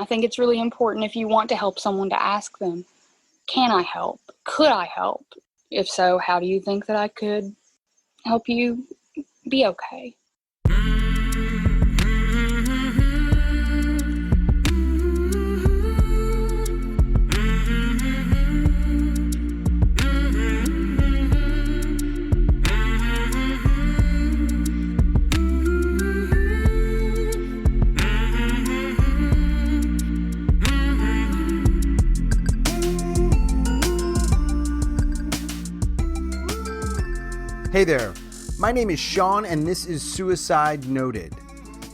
I think it's really important if you want to help someone to ask them, can I help? Could I help? If so, how do you think that I could help you be okay? Hey there, my name is Sean and this is Suicide Noted.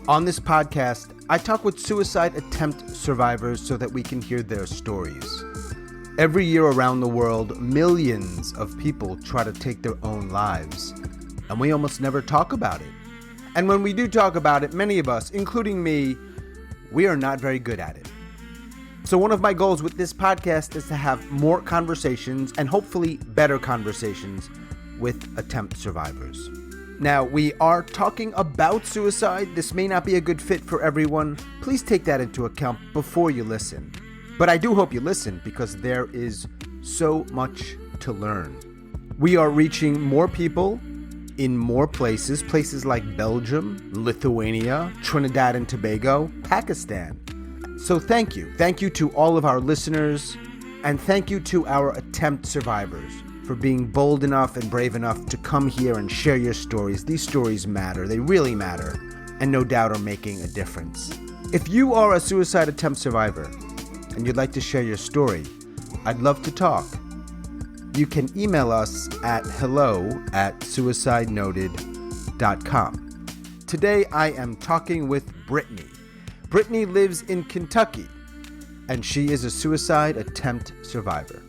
On this podcast, I talk with suicide attempt survivors so that we can hear their stories. Every year around the world, millions of people try to take their own lives, and we almost never talk about it. And when we do talk about it, many of us, including me, we are not very good at it. So one of my goals with this podcast is to have more conversations and hopefully better conversations with attempt survivors. Now, we are talking about suicide. This may not be a good fit for everyone. Please take that into account before you listen. But I do hope you listen because there is so much to learn. We are reaching more people in more places like Belgium, Lithuania, Trinidad and Tobago, Pakistan. So thank you. Thank you to all of our listeners, and thank you to our attempt survivors for being bold enough and brave enough to come here and share your stories. These stories matter. They really matter, and no doubt are making a difference. If you are a suicide attempt survivor and you'd like to share your story, I'd love to talk. You can email us at hello@suicidenoted.com. Today I am talking with Brittany. Brittany lives in Kentucky, and she is a suicide attempt survivor.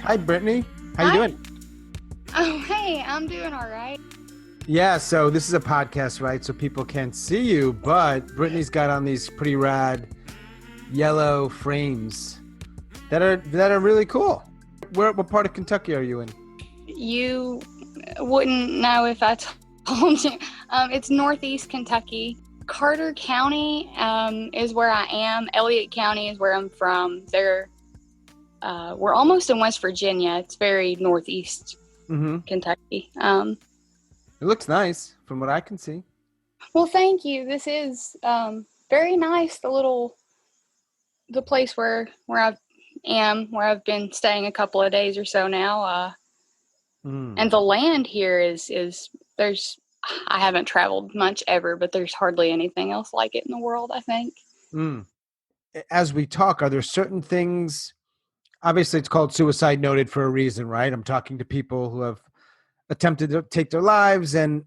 Hi, Brittany. How you doing? Oh, hey, I'm doing all right. Yeah, so this is a podcast, right? So people can't see you, but Brittany's got on these pretty rad yellow frames that are really cool. What part of Kentucky are you in? You wouldn't know if I told you. It's northeast Kentucky. Carter County is where I am. Elliott County is where I'm from. We're almost in West Virginia. It's very northeast Kentucky. It looks nice from what I can see. Well, thank you. This is very nice. The place where I've been staying a couple of days or so now. And the land here is I haven't traveled much ever, but there's hardly anything else like it in the world, I think. As we talk, are there certain things? Obviously, it's called Suicide Noted for a reason, right? I'm talking to people who have attempted to take their lives, and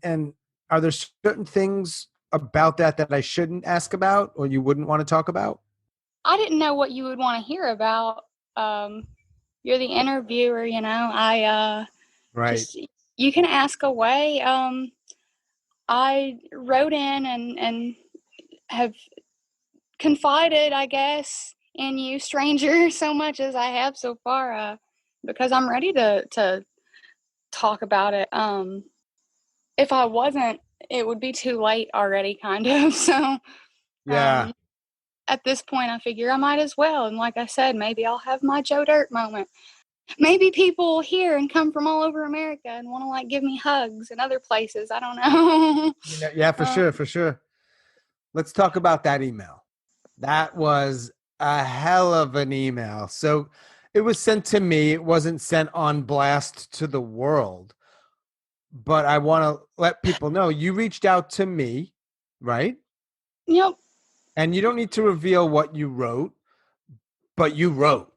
are there certain things about that I shouldn't ask about or you wouldn't want to talk about? I didn't know what you would want to hear about. You're the interviewer, you know. Right. You can ask away. I wrote in and have confided, I guess, in you, stranger, so much as I have so far, because I'm ready to talk about it. If I wasn't, it would be too late already, kind of. So, yeah. At this point, I figure I might as well. And like I said, maybe I'll have my Joe Dirt moment. Maybe people hear and come from all over America and want to give me hugs in other places. I don't know. Yeah, for sure. Let's talk about that email. That was a hell of an email. So it was sent to me. It wasn't sent on blast to the world. But I want to let people know you reached out to me, right? Yep. And you don't need to reveal what you wrote, but you wrote.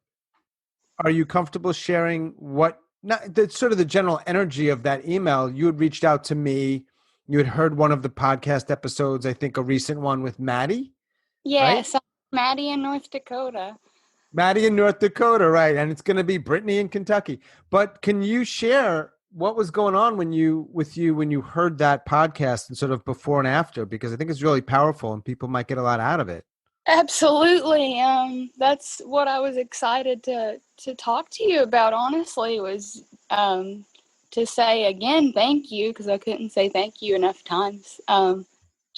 Are you comfortable sharing sort of the general energy of that email? You had reached out to me. You had heard one of the podcast episodes, I think a recent one with Maddie. Yes. Right? Maddie in North Dakota. Maddie in North Dakota, right. And it's going to be Brittany in Kentucky. But can you share what was going on when you heard that podcast and sort of before and after? Because I think it's really powerful and people might get a lot out of it. Absolutely. That's what I was excited to talk to you about, honestly, was to say again, thank you, because I couldn't say thank you enough times.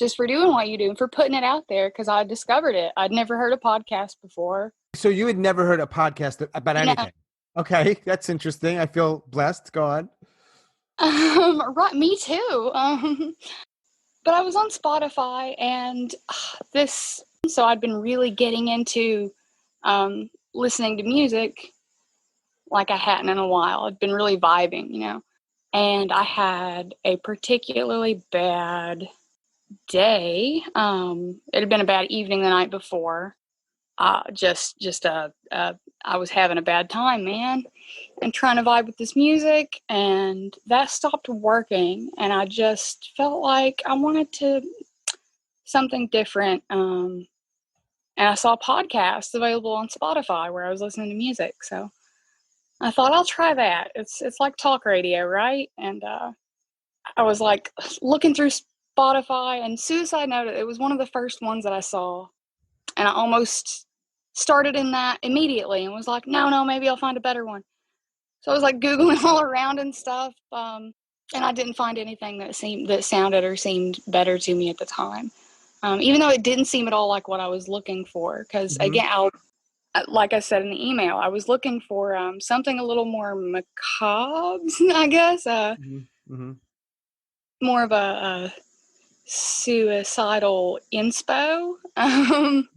just for doing what you do and for putting it out there, because I discovered it. I'd never heard a podcast before. So you had never heard a podcast about No. anything. Okay, that's interesting. I feel blessed. Go on. Right, me too. But I was on Spotify and so I'd been really getting into listening to music like I hadn't in a while. I'd been really vibing, and I had a particularly bad day. It had been a bad evening the night before. I was having a bad time, man, and trying to vibe with this music, and that stopped working, and I just felt like I wanted to something different. And I saw podcasts available on Spotify where I was listening to music, so I thought I'll try that. It's like talk radio, right? And I was like looking through Spotify, and Suicide Noted, it was one of the first ones that I saw, and I almost started in that immediately and was like, no, maybe I'll find a better one. So I was like Googling all around and stuff, and I didn't find anything that sounded or seemed better to me at the time. Even though it didn't seem at all like what I was looking for, because Mm-hmm. again, like I said in the email, I was looking for something a little more macabre, I guess, Mm-hmm. more of a suicidal inspo.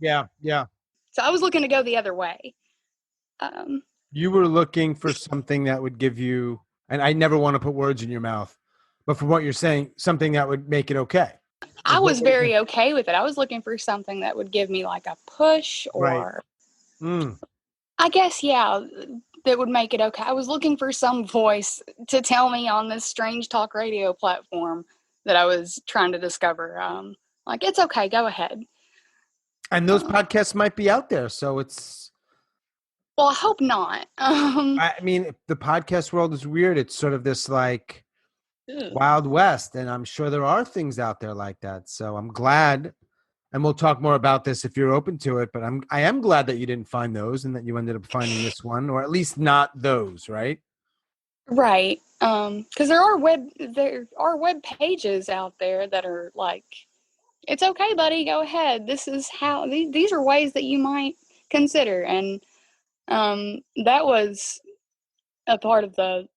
Yeah, yeah. So I was looking to go the other way. You were looking for something that would give you, and I never want to put words in your mouth, but from what you're saying, something that would make it okay. I was very okay with it. I was looking for something that would give me like a push, Right. or I guess, yeah, that would make it okay. I was looking for some voice to tell me on this strange talk radio platform that I was trying to discover. Like, it's okay, go ahead. And those podcasts might be out there, so it's. Well, I hope not. I mean, the podcast world is weird. It's sort of this like Wild West, and I'm sure there are things out there like that. So I'm glad, and we'll talk more about this if you're open to it. But I am glad that you didn't find those, and that you ended up finding this one, or at least not those, right? Right. Because there are web pages out there that are like, it's okay, buddy, go ahead. This is how these are ways that you might consider, and that was a part of the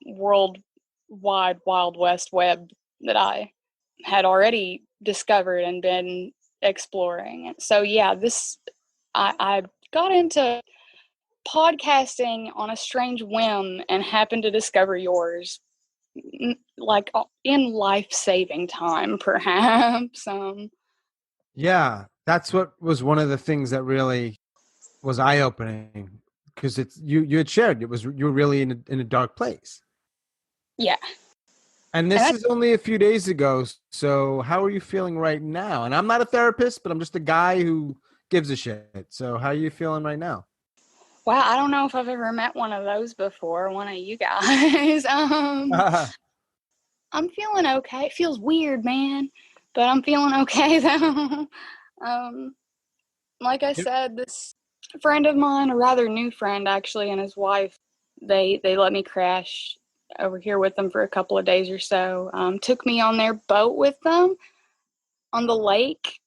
worldwide Wild West web that I had already discovered and been exploring. So yeah, I got into podcasting on a strange whim and happened to discover yours, like in life-saving time, perhaps. Yeah, that's what was one of the things that really was eye-opening, because it's you had shared you were really in a dark place. Yeah. And this is only a few days ago. So how are you feeling right now? And I'm not a therapist, but I'm just a guy who gives a shit. So how are you feeling right now? Wow, I don't know if I've ever met one of those before, one of you guys. I'm feeling okay. It feels weird, man, but I'm feeling okay though. Like I said, this friend of mine, a rather new friend actually, and his wife, they let me crash over here with them for a couple of days or so. Took me on their boat with them on the lake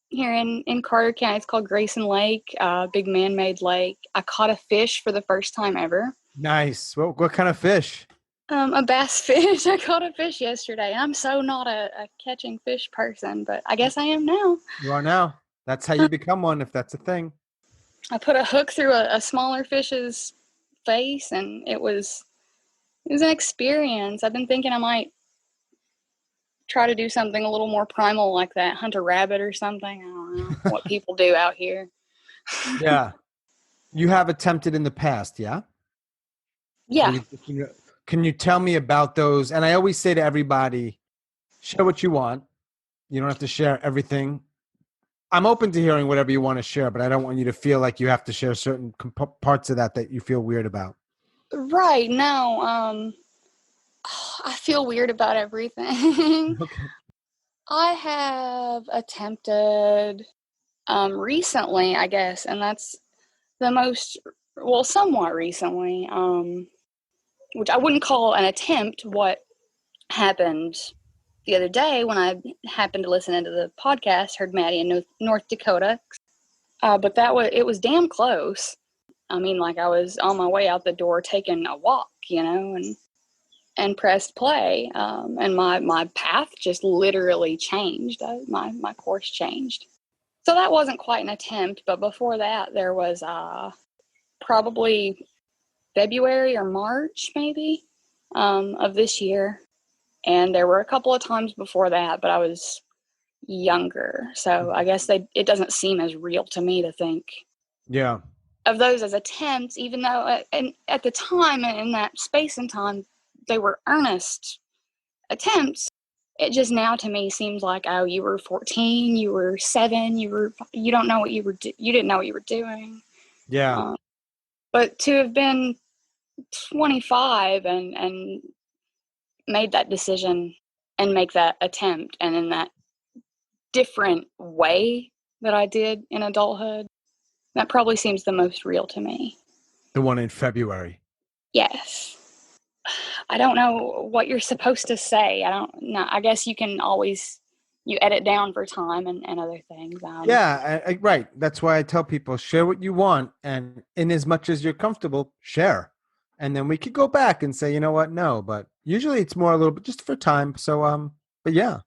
here in Carter County. It's called Grayson Lake, big man-made lake. I caught a fish for the first time ever. Nice. What kind of fish? A bass fish. I caught a fish yesterday. I'm so not a catching fish person, but I guess I am now. You are now. That's how you become one, if that's a thing. I put a hook through a smaller fish's face, and it was an experience. I've been thinking I might try to do something a little more primal like that, hunt a rabbit or something. I don't know what people do out here. Yeah. You have attempted in the past, yeah? Yeah. Can you tell me about those? And I always say to everybody, share what you want. You don't have to share everything. I'm open to hearing whatever you want to share, but I don't want you to feel like you have to share certain parts of that you feel weird about. Right. No. I feel weird about everything. Okay. I have attempted recently, I guess, and that's the most, well, somewhat recently, which I wouldn't call an attempt. What happened the other day when I happened to listen into the podcast, heard Maddie in North Dakota. But it was damn close. I mean, like I was on my way out the door taking a walk, and pressed play. And my path just literally changed. My course changed. So that wasn't quite an attempt, but before that there was probably February or March maybe of this year. And there were a couple of times before that, but I was younger. So I guess it doesn't seem as real to me to think of those as attempts, even though at the time, in that space and time, they were earnest attempts. It just now to me seems like, oh, you were 14, you were 7, you don't know what you didn't know what you were doing. Yeah. But to have been 25 and made that decision and make that attempt, and in that different way that I did in adulthood, that probably seems the most real to me. The one in February. Yes. I don't know what you're supposed to say. I don't know. I guess you edit down for time and other things. Right. That's why I tell people, share what you want. And in as much as you're comfortable, share. And then we could go back and say, you know what? No, but usually it's more a little bit just for time. So, but yeah,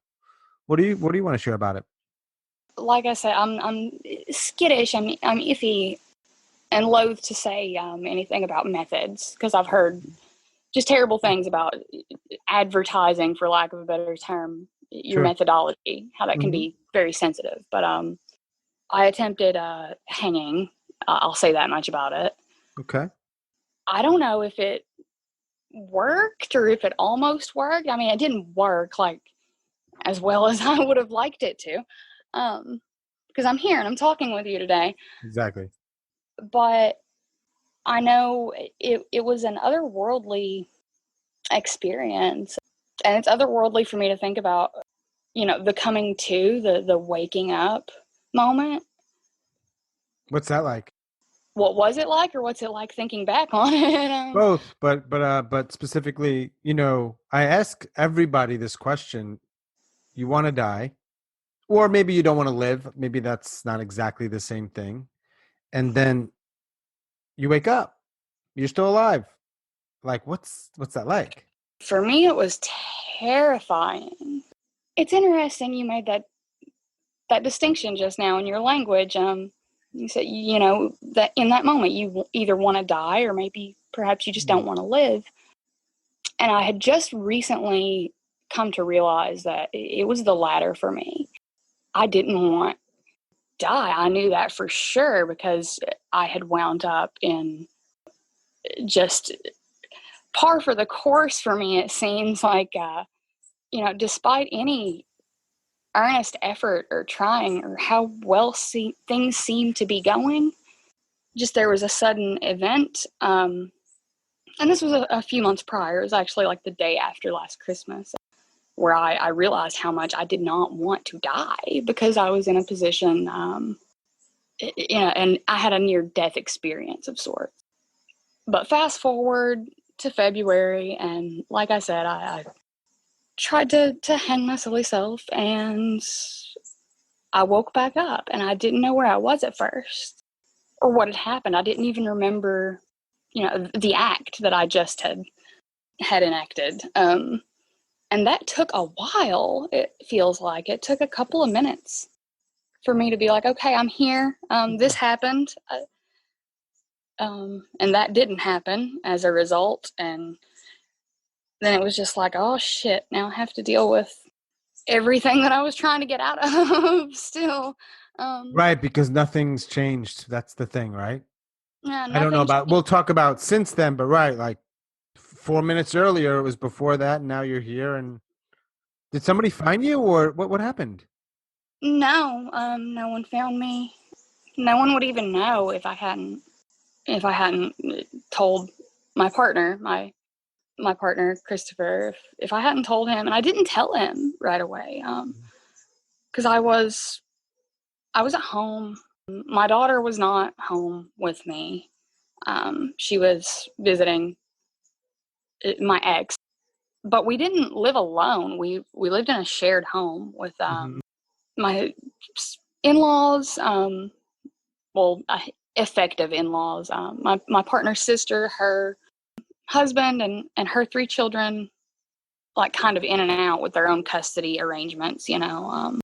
what do you want to share about it? Like I said, I'm skittish. I'm iffy and loath to say anything about methods, because I've heard just terrible things about advertising, for lack of a better term, your methodology, how that can be very sensitive. But I attempted hanging. I'll say that much about it. Okay. I don't know if it worked or if it almost worked. I mean, it didn't work like as well as I would have liked it to, because I'm here and I'm talking with you today. Exactly. But I know it was an otherworldly experience, and it's otherworldly for me to think about, the coming to, the waking up moment. What's that like? What was it like, or what's it like thinking back on it? Both, but specifically, I ask everybody this question: you want to die, or maybe you don't want to live. Maybe that's not exactly the same thing. And then you wake up, you're still alive. Like, what's that like? For me, it was terrifying. It's interesting you made that distinction just now in your language. You said, that in that moment you either want to die or maybe perhaps you just don't want to live. And I had just recently come to realize that it was the latter for me. I didn't want to die. I knew that for sure, because I had wound up in just par for the course for me. It seems like, despite any earnest effort or trying, or how well things seem to be going, just there was a sudden event. And this was a few months prior. It was actually like the day after last Christmas, where I realized how much I did not want to die, because I was in a position, and I had a near-death experience of sorts. But fast forward to February, and like I said, I tried to hang my silly self, and I woke back up, and I didn't know where I was at first, or what had happened. I didn't even remember, the act that I just had enacted. And that took a while. It feels like it took a couple of minutes for me to be like, okay, I'm here. This happened. And that didn't happen as a result. And then it was just like, oh shit, now I have to deal with everything that I was trying to get out of still. Right, because nothing's changed. That's the thing, right? Yeah, I don't know nothing. about, we'll talk about since then, but right, like 4 minutes earlier, it was before that, and now you're here. And did somebody find you, or what happened? No, no one found me. No one would even know if I hadn't told my partner, my partner Christopher, if I hadn't told him. And I didn't tell him right away, because I was at home. My daughter was not home with me. She was visiting my ex. but we didn't live alone. We lived in a shared home with Mm-hmm. my in-laws, well, effective in-laws, my partner's sister, her husband, and her 3 children, like kind of in and out with their own custody arrangements, you know.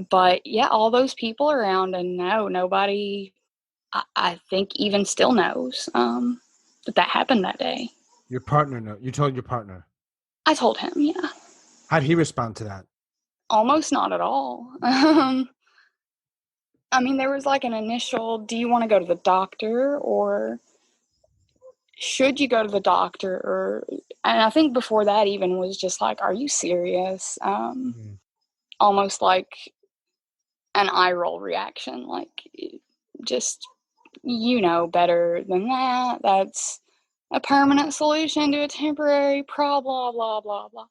But yeah, all those people around, and no, nobody, I think, even still knows that happened that day. Your partner, no, you told your partner. I told him, yeah. How'd he respond to that? Almost not at all. I mean, there was like an initial, do you want to go to the doctor, or should you go to the doctor? Or, and I think before that even was just like, are you serious? Mm. Almost like an eye roll reaction, like, just, you know better than that. That's a permanent solution to a temporary problem, blah, blah, blah,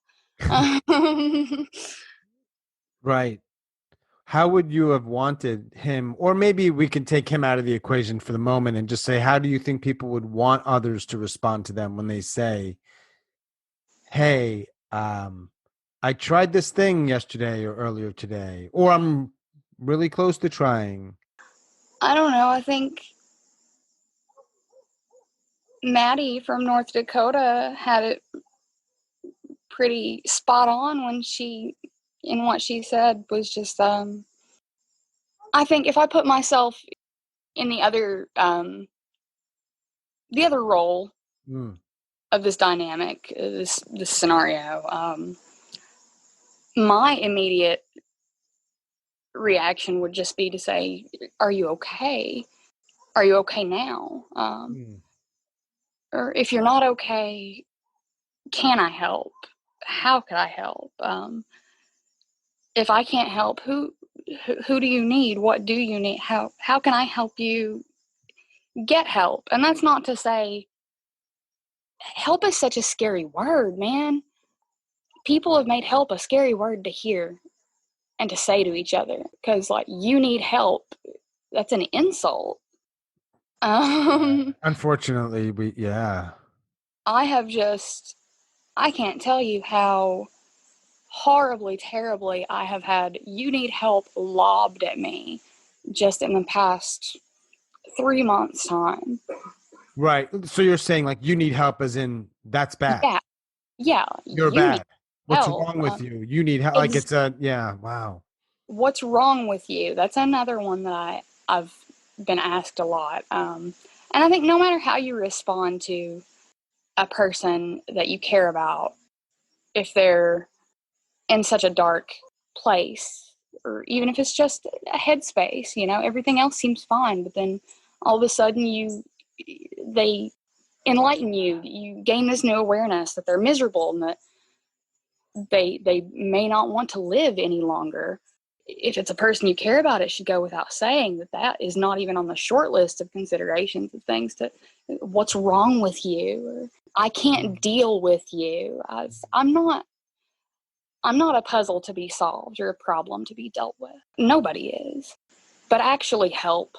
blah. Right. How would you have wanted him, or maybe we can take him out of the equation for the moment and just say, how do you think people would want others to respond to them when they say, hey, I tried this thing yesterday or earlier today, or I'm really close to trying? I don't know. I think Maddie from North Dakota had it pretty spot on when she, in what she said, was just, I think if I put myself in the other role Mm. of this dynamic, this scenario, my immediate reaction would just be to say, are you okay? Are you okay now? Mm. Or if you're not okay, can I help? How could I help? If I can't help, who do you need? What do you need? How can I help you get help? And that's not to say help is such a scary word, man. People have made help a scary word to hear and to say to each other, because, like, you need help, that's an insult. Yeah. Um, Unfortunately, yeah. I have just, I can't tell you how horribly, terribly I have had you need help lobbed at me just in the past 3 months' time. Right. So you're saying like you need help as in that's bad. Yeah, yeah, You're you need bad. What's help. wrong with you? You need help. Like Ex- it's a, yeah, wow. what's wrong with you? That's another one that I've been asked a lot. And I think no matter how you respond to a person that you care about, if they're in such a dark place, or even if it's just a headspace, you know, everything else seems fine, but then all of a sudden they enlighten you. You gain this new awareness that they're miserable and that they may not want to live any longer. If it's a person you care about, it should go without saying that that is not even on the short list of considerations of things to, what's wrong with you, or I can't deal with you. I'm not a puzzle to be solved or a problem to be dealt with. Nobody is. But actually help.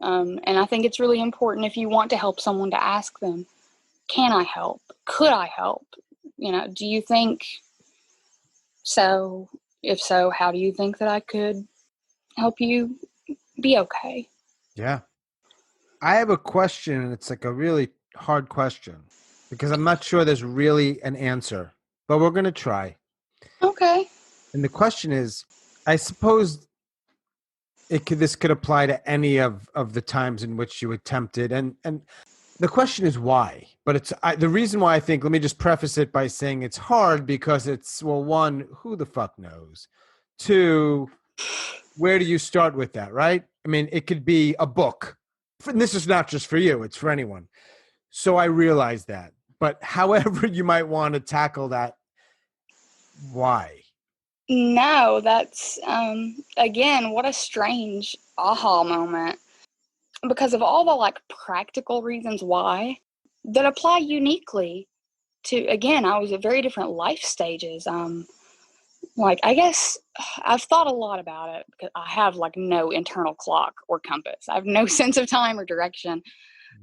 And I think it's really important, if you want to help someone, to ask them, can I help? Could I help? You know, do you think so? If so, how do you think that I could help you be okay? Yeah. I have a question, and it's like a really hard question because I'm not sure there's really an answer, but we're going to try. Okay. And the question is, I suppose this could apply to any of the times in which you attempted, and the question is why. But the reason why I think, let me just preface it by saying it's hard because it's, well, one, who the fuck knows? Two, where do you start with that, right? I mean, it could be a book. And this is not just for you, it's for anyone. So I realize that. But however you might want to tackle that, why? No, that's, again, what a strange aha moment. Because of all the, like, practical reasons why that apply uniquely to, again, I was at very different life stages. Like, I guess I've thought a lot about it because I have, like, no internal clock or compass. I have no sense of time or direction.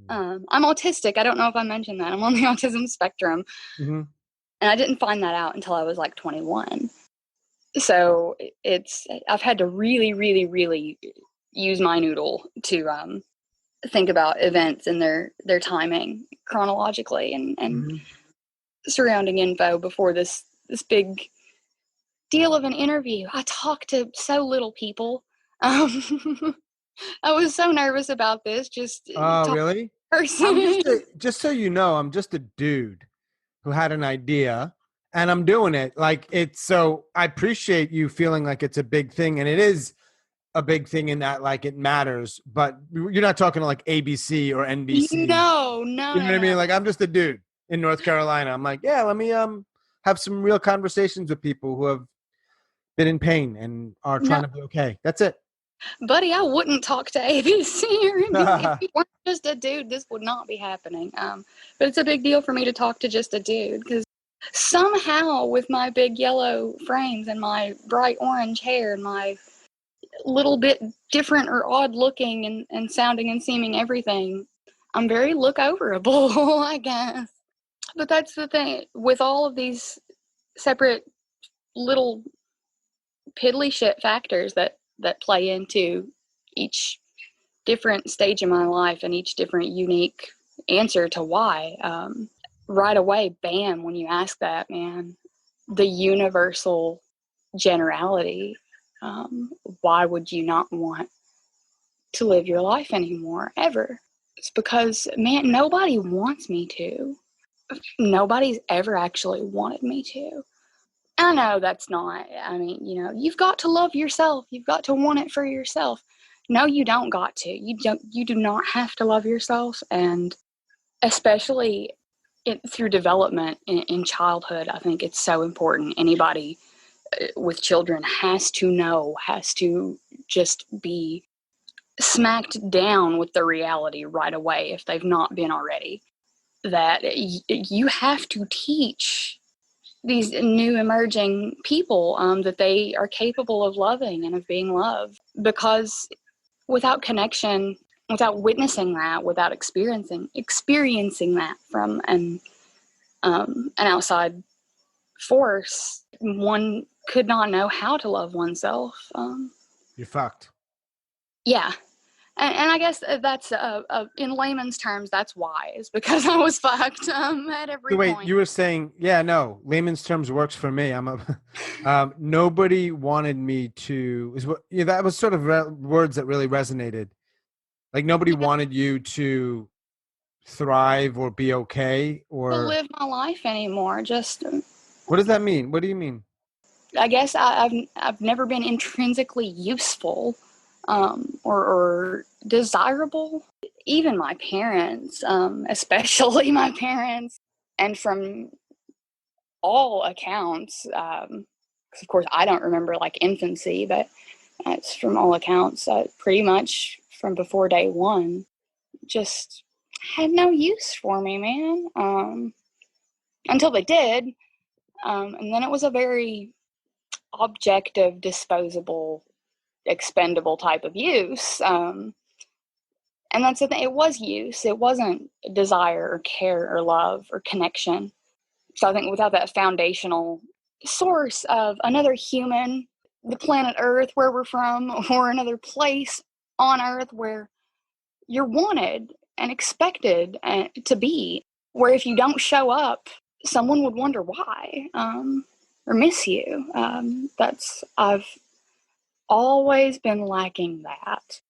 I'm autistic. I don't know if I mentioned that. I'm on the autism spectrum. Mm-hmm. And I didn't find that out until I was like 21. So I've had to really, really, really use my noodle to think about events and their timing chronologically and Mm-hmm. surrounding info before this big deal of an interview. I talked to so little people. I was so nervous about this. Just Oh, talk really? I'm person. just so you know, I'm just a dude who had an idea and I'm doing it. Like it's so I appreciate you feeling like it's a big thing and it is a big thing in that like it matters, but you're not talking to like ABC or NBC. No, no, You know no, what I no, mean? Like I'm just a dude in North Carolina. I'm like, yeah, let me have some real conversations with people who have been in pain and are no, trying to be okay. That's it. buddy. I wouldn't talk to ABC or NBC if you weren't just a dude. This would not be happening. But it's a big deal for me to talk to just a dude because somehow, with my big yellow frames and my bright orange hair and my little bit different or odd looking and sounding and seeming everything, I'm very look overable, I guess. But that's the thing with all of these separate little piddly shit factors that play into each different stage of my life and each different unique answer to why. Right away, bam, when you ask that, man, the universal generality, why would you not want to live your life anymore, ever? It's because, man, nobody wants me to. Nobody's ever actually wanted me to. I know that's not, I mean, you've got to love yourself. You've got to want it for yourself. No, you don't got to. You do not have to love yourself. And especially through development in childhood, I think it's so important. Anybody with children has to just be smacked down with the reality right away if they've not been already. That you have to teach these new emerging people that they are capable of loving and of being loved, because without connection, without witnessing that, without experiencing that from an outside force, one could not know how to love oneself. You're fucked. Yeah. And I guess that's in layman's terms, that's why, is because I was fucked at So every wait, point. you were saying, yeah, no, layman's terms works for me. I'm a, nobody wanted me to, is what, yeah, that was sort of words that really resonated. Like nobody Yeah, wanted you to thrive or be okay to or live my life anymore. Just, what does that mean? What do you mean? I guess I've never been intrinsically useful, or desirable. Even my parents, especially my parents, and from all accounts, 'cause of course I don't remember like infancy, but it's from all accounts, pretty much from before day one, just had no use for me, man. Until they did, and then it was a very objective, disposable, expendable type of use. And that's the thing. It was use. It wasn't desire or care or love or connection. So I think without that foundational source of another human, the planet Earth, where we're from, or another place on Earth where you're wanted and expected to be, where if you don't show up, someone would wonder why, or miss you. I've always been lacking that.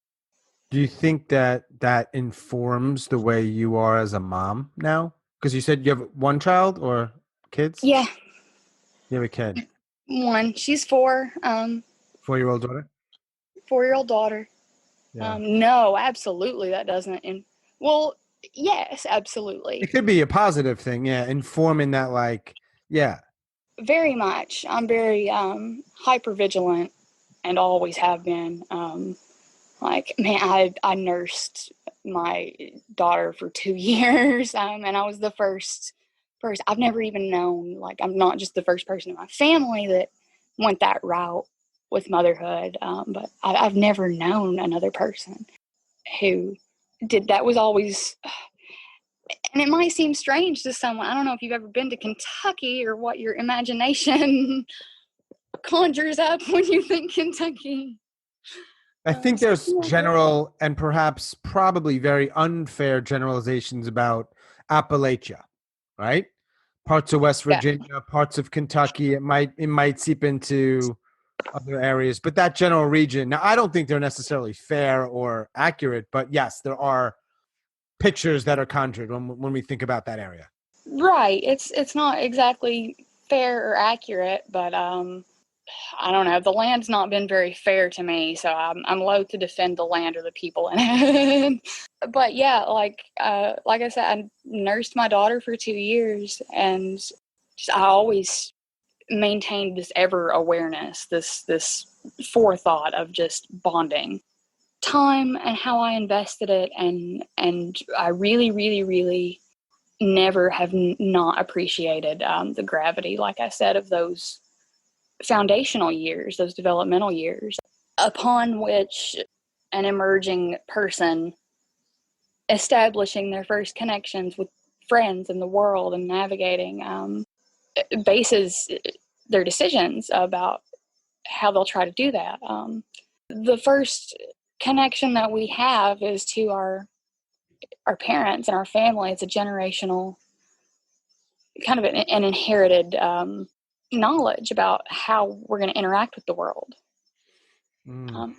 Do you think that that informs the way you are as a mom now? Because you said you have one child or kids? Yeah, You have a kid, one. She's 4. 4-year-old daughter? 4-year-old daughter. Yeah. No, absolutely, that doesn't. Well, yes, It absolutely, could be a positive thing, yeah. Informing that, like, yeah. very much. I'm very hyper vigilant, and always have been. Like, man, I nursed my daughter for 2 years, and I was the first person. I've never even known, like, I'm not just the first person in my family that went that route with motherhood, but I've never known another person who did that. Was always, And it might seem strange to someone. I don't know if you've ever been to Kentucky or what your imagination conjures up when you think Kentucky. I think there's Something like that. general and perhaps probably very unfair generalizations about Appalachia, right? Parts of West Yeah. Virginia, parts of Kentucky. It might seep into other areas, but that general region. Now, I don't think they're necessarily fair or accurate, but yes, there are pictures that are conjured when we think about that area. Right. It's not exactly fair or accurate, but I don't know. The land's not been very fair to me, so I'm loath to defend the land or the people in it. But yeah, like I said, I nursed my daughter for 2 years, and I always maintained this ever awareness, this forethought of just bonding. Time and how I invested it, and I really, really, really never have not appreciated the gravity, like I said, of those foundational years, those developmental years, upon which an emerging person establishing their first connections with friends in the world and navigating bases their decisions about how they'll try to do that. The first connection that we have is to our parents and our family. It's a generational kind of an inherited knowledge about how we're going to interact with the world.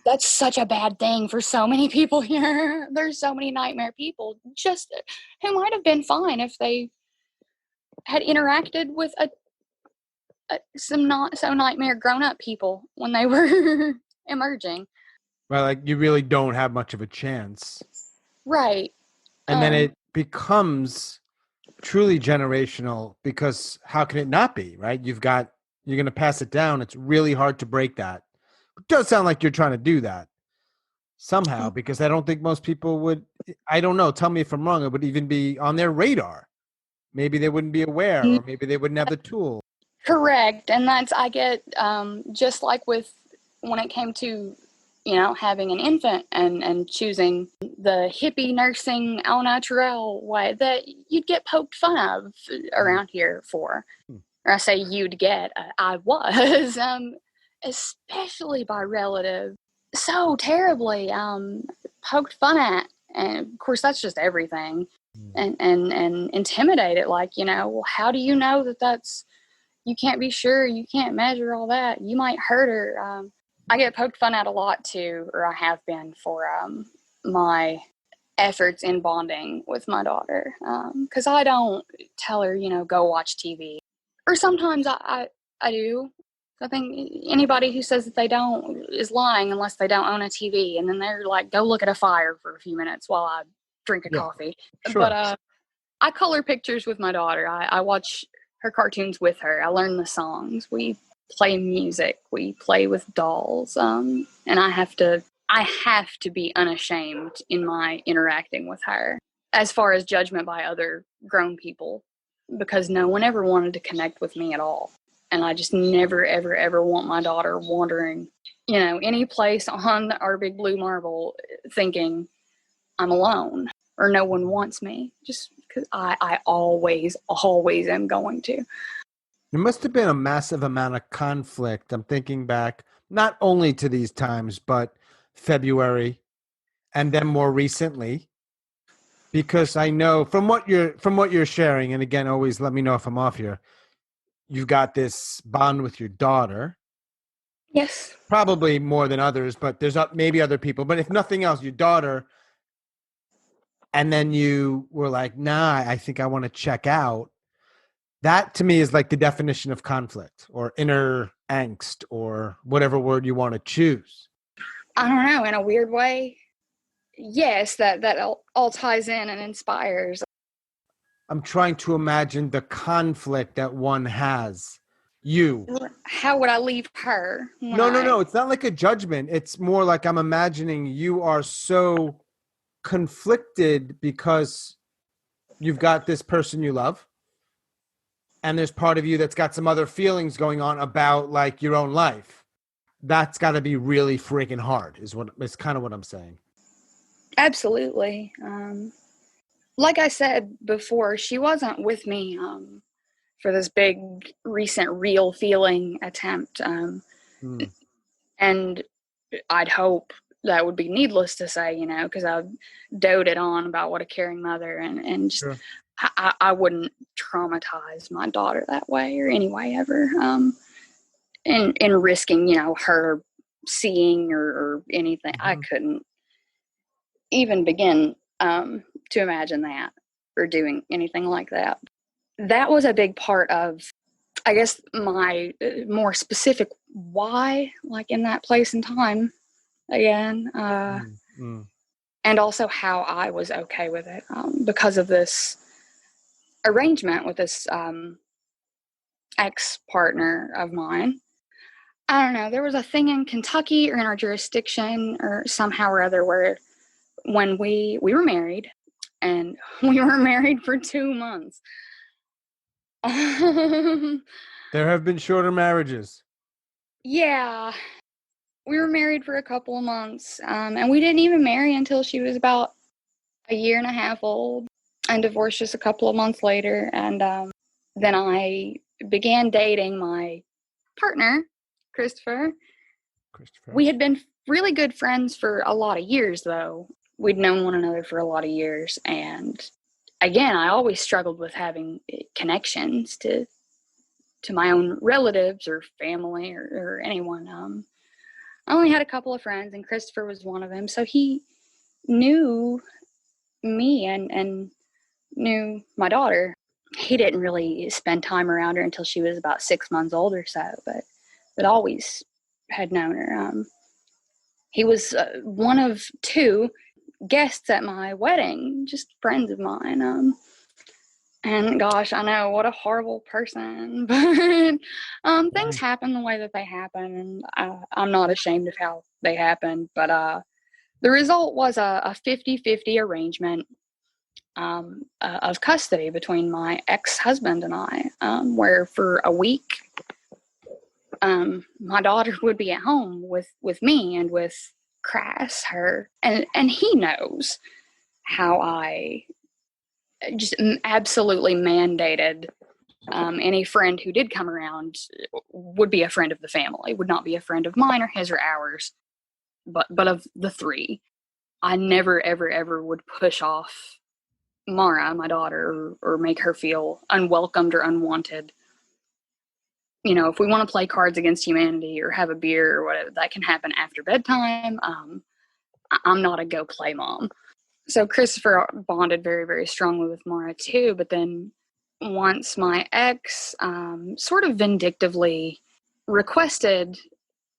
That's such a bad thing for so many people here. There's so many nightmare people just who might have been fine if they had interacted with some not so nightmare grown-up people when they were emerging. Well, like you really don't have much of a chance. Right. And then it becomes truly generational because how can it not be, right? You're going to pass it down. It's really hard to break that. It does sound like you're trying to do that somehow because I don't think most people would, I don't know, tell me if I'm wrong, it would even be on their radar. Maybe they wouldn't be aware or maybe they wouldn't have the tool. Correct. And I get, just like with when it came to, having an infant and choosing the hippie nursing au naturel way that you'd get poked fun of around here for. Or I say you'd get, I was, especially by relatives, so terribly poked fun at. And of course, that's just everything. And intimidated, like, well, how do you know that's, you can't be sure, you can't measure all that, you might hurt her. I get poked fun at a lot too, or I have been, for my efforts in bonding with my daughter, because I don't tell her, go watch TV. Or sometimes I do. I think anybody who says that they don't is lying unless they don't own a TV, and then they're like, go look at a fire for a few minutes while I drink a coffee. Sure. But I color pictures with my daughter. I watch her cartoons with her. I learn the songs. We play music. We play with dolls. And I have to be unashamed in my interacting with her as far as judgment by other grown people, because no one ever wanted to connect with me at all. And I just never, ever, ever want my daughter wandering, any place on our big blue marble thinking I'm alone or no one wants me, just because I always, always am going to. There must have been a massive amount of conflict. I'm thinking back not only to these times, but February and then more recently, because I know from what you're sharing, and again, always let me know if I'm off here. You've got this bond with your daughter. Yes. Probably more than others, but there's maybe other people. But if nothing else, your daughter. And then you were like, nah, I think I want to check out. That to me is like the definition of conflict or inner angst or whatever word you want to choose. I don't know, in a weird way. Yes, that all ties in and inspires. I'm trying to imagine the conflict that one has. How would I leave her? No. It's not like a judgment. It's more like I'm imagining you are so conflicted because you've got this person you love. And there's part of you that's got some other feelings going on about like your own life. That's got to be really freaking hard is kind of what I'm saying. Absolutely. like I said before, she wasn't with me for this big recent real feeling attempt. Mm. And I'd hope that would be needless to say, because I doted on about what a caring mother and just Sure. I wouldn't traumatize my daughter that way or any way ever. In risking, her seeing or anything. I Mm-hmm. couldn't even begin to imagine that or doing anything like that. That was a big part of, I guess, my more specific why, like in that place and time again, Mm. and also how I was okay with it because of this arrangement with this ex partner of mine. I don't know. There was a thing in Kentucky or in our jurisdiction or somehow or other where when we were married and we were married for 2 months. There have been shorter marriages. Yeah, we were married for a couple of months, and we didn't even marry until she was about a year and a half old, and divorced just a couple of months later. And then I began dating my partner, Christopher. Christopher. We had been really good friends for a lot of years, though. We'd known one another for a lot of years, and again, I always struggled with having connections to my own relatives or family or anyone. I only had a couple of friends, and Christopher was one of them. So he knew me and knew my daughter. He didn't really spend time around her until she was about 6 months old or so, but always had known her. He was one of two guests at my wedding, just friends of mine. And gosh, I know, what a horrible person, but things Right. happen the way that they happen, and I'm not ashamed of how they happened. But the result was a 50-50 arrangement of custody between my ex-husband and I, where for a week, my daughter would be at home with me and with Crass, her, and he knows how I just absolutely mandated any friend who did come around would be a friend of the family, would not be a friend of mine or his or ours, but of the three. I never, ever, ever would push off Mara, my daughter, or make her feel unwelcomed or unwanted. If we want to play Cards Against Humanity or have a beer or whatever, that can happen after bedtime. I'm not a go play mom. So Christopher bonded very, very strongly with Mara too. But then once my ex sort of vindictively requested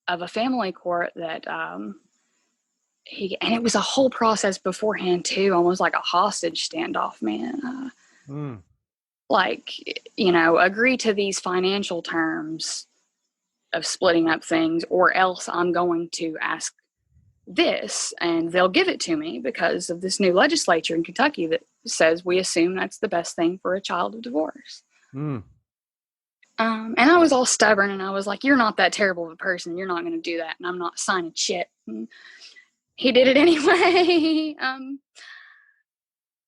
of a family court that and it was a whole process beforehand too, almost like a hostage standoff, man. Mm. Like, agree to these financial terms of splitting up things, or else I'm going to ask this and they'll give it to me because of this new legislature in Kentucky that says we assume that's the best thing for a child of divorce. Mm. And I was all stubborn and I was like, you're not that terrible of a person. You're not going to do that. And I'm not signing shit. And he did it anyway.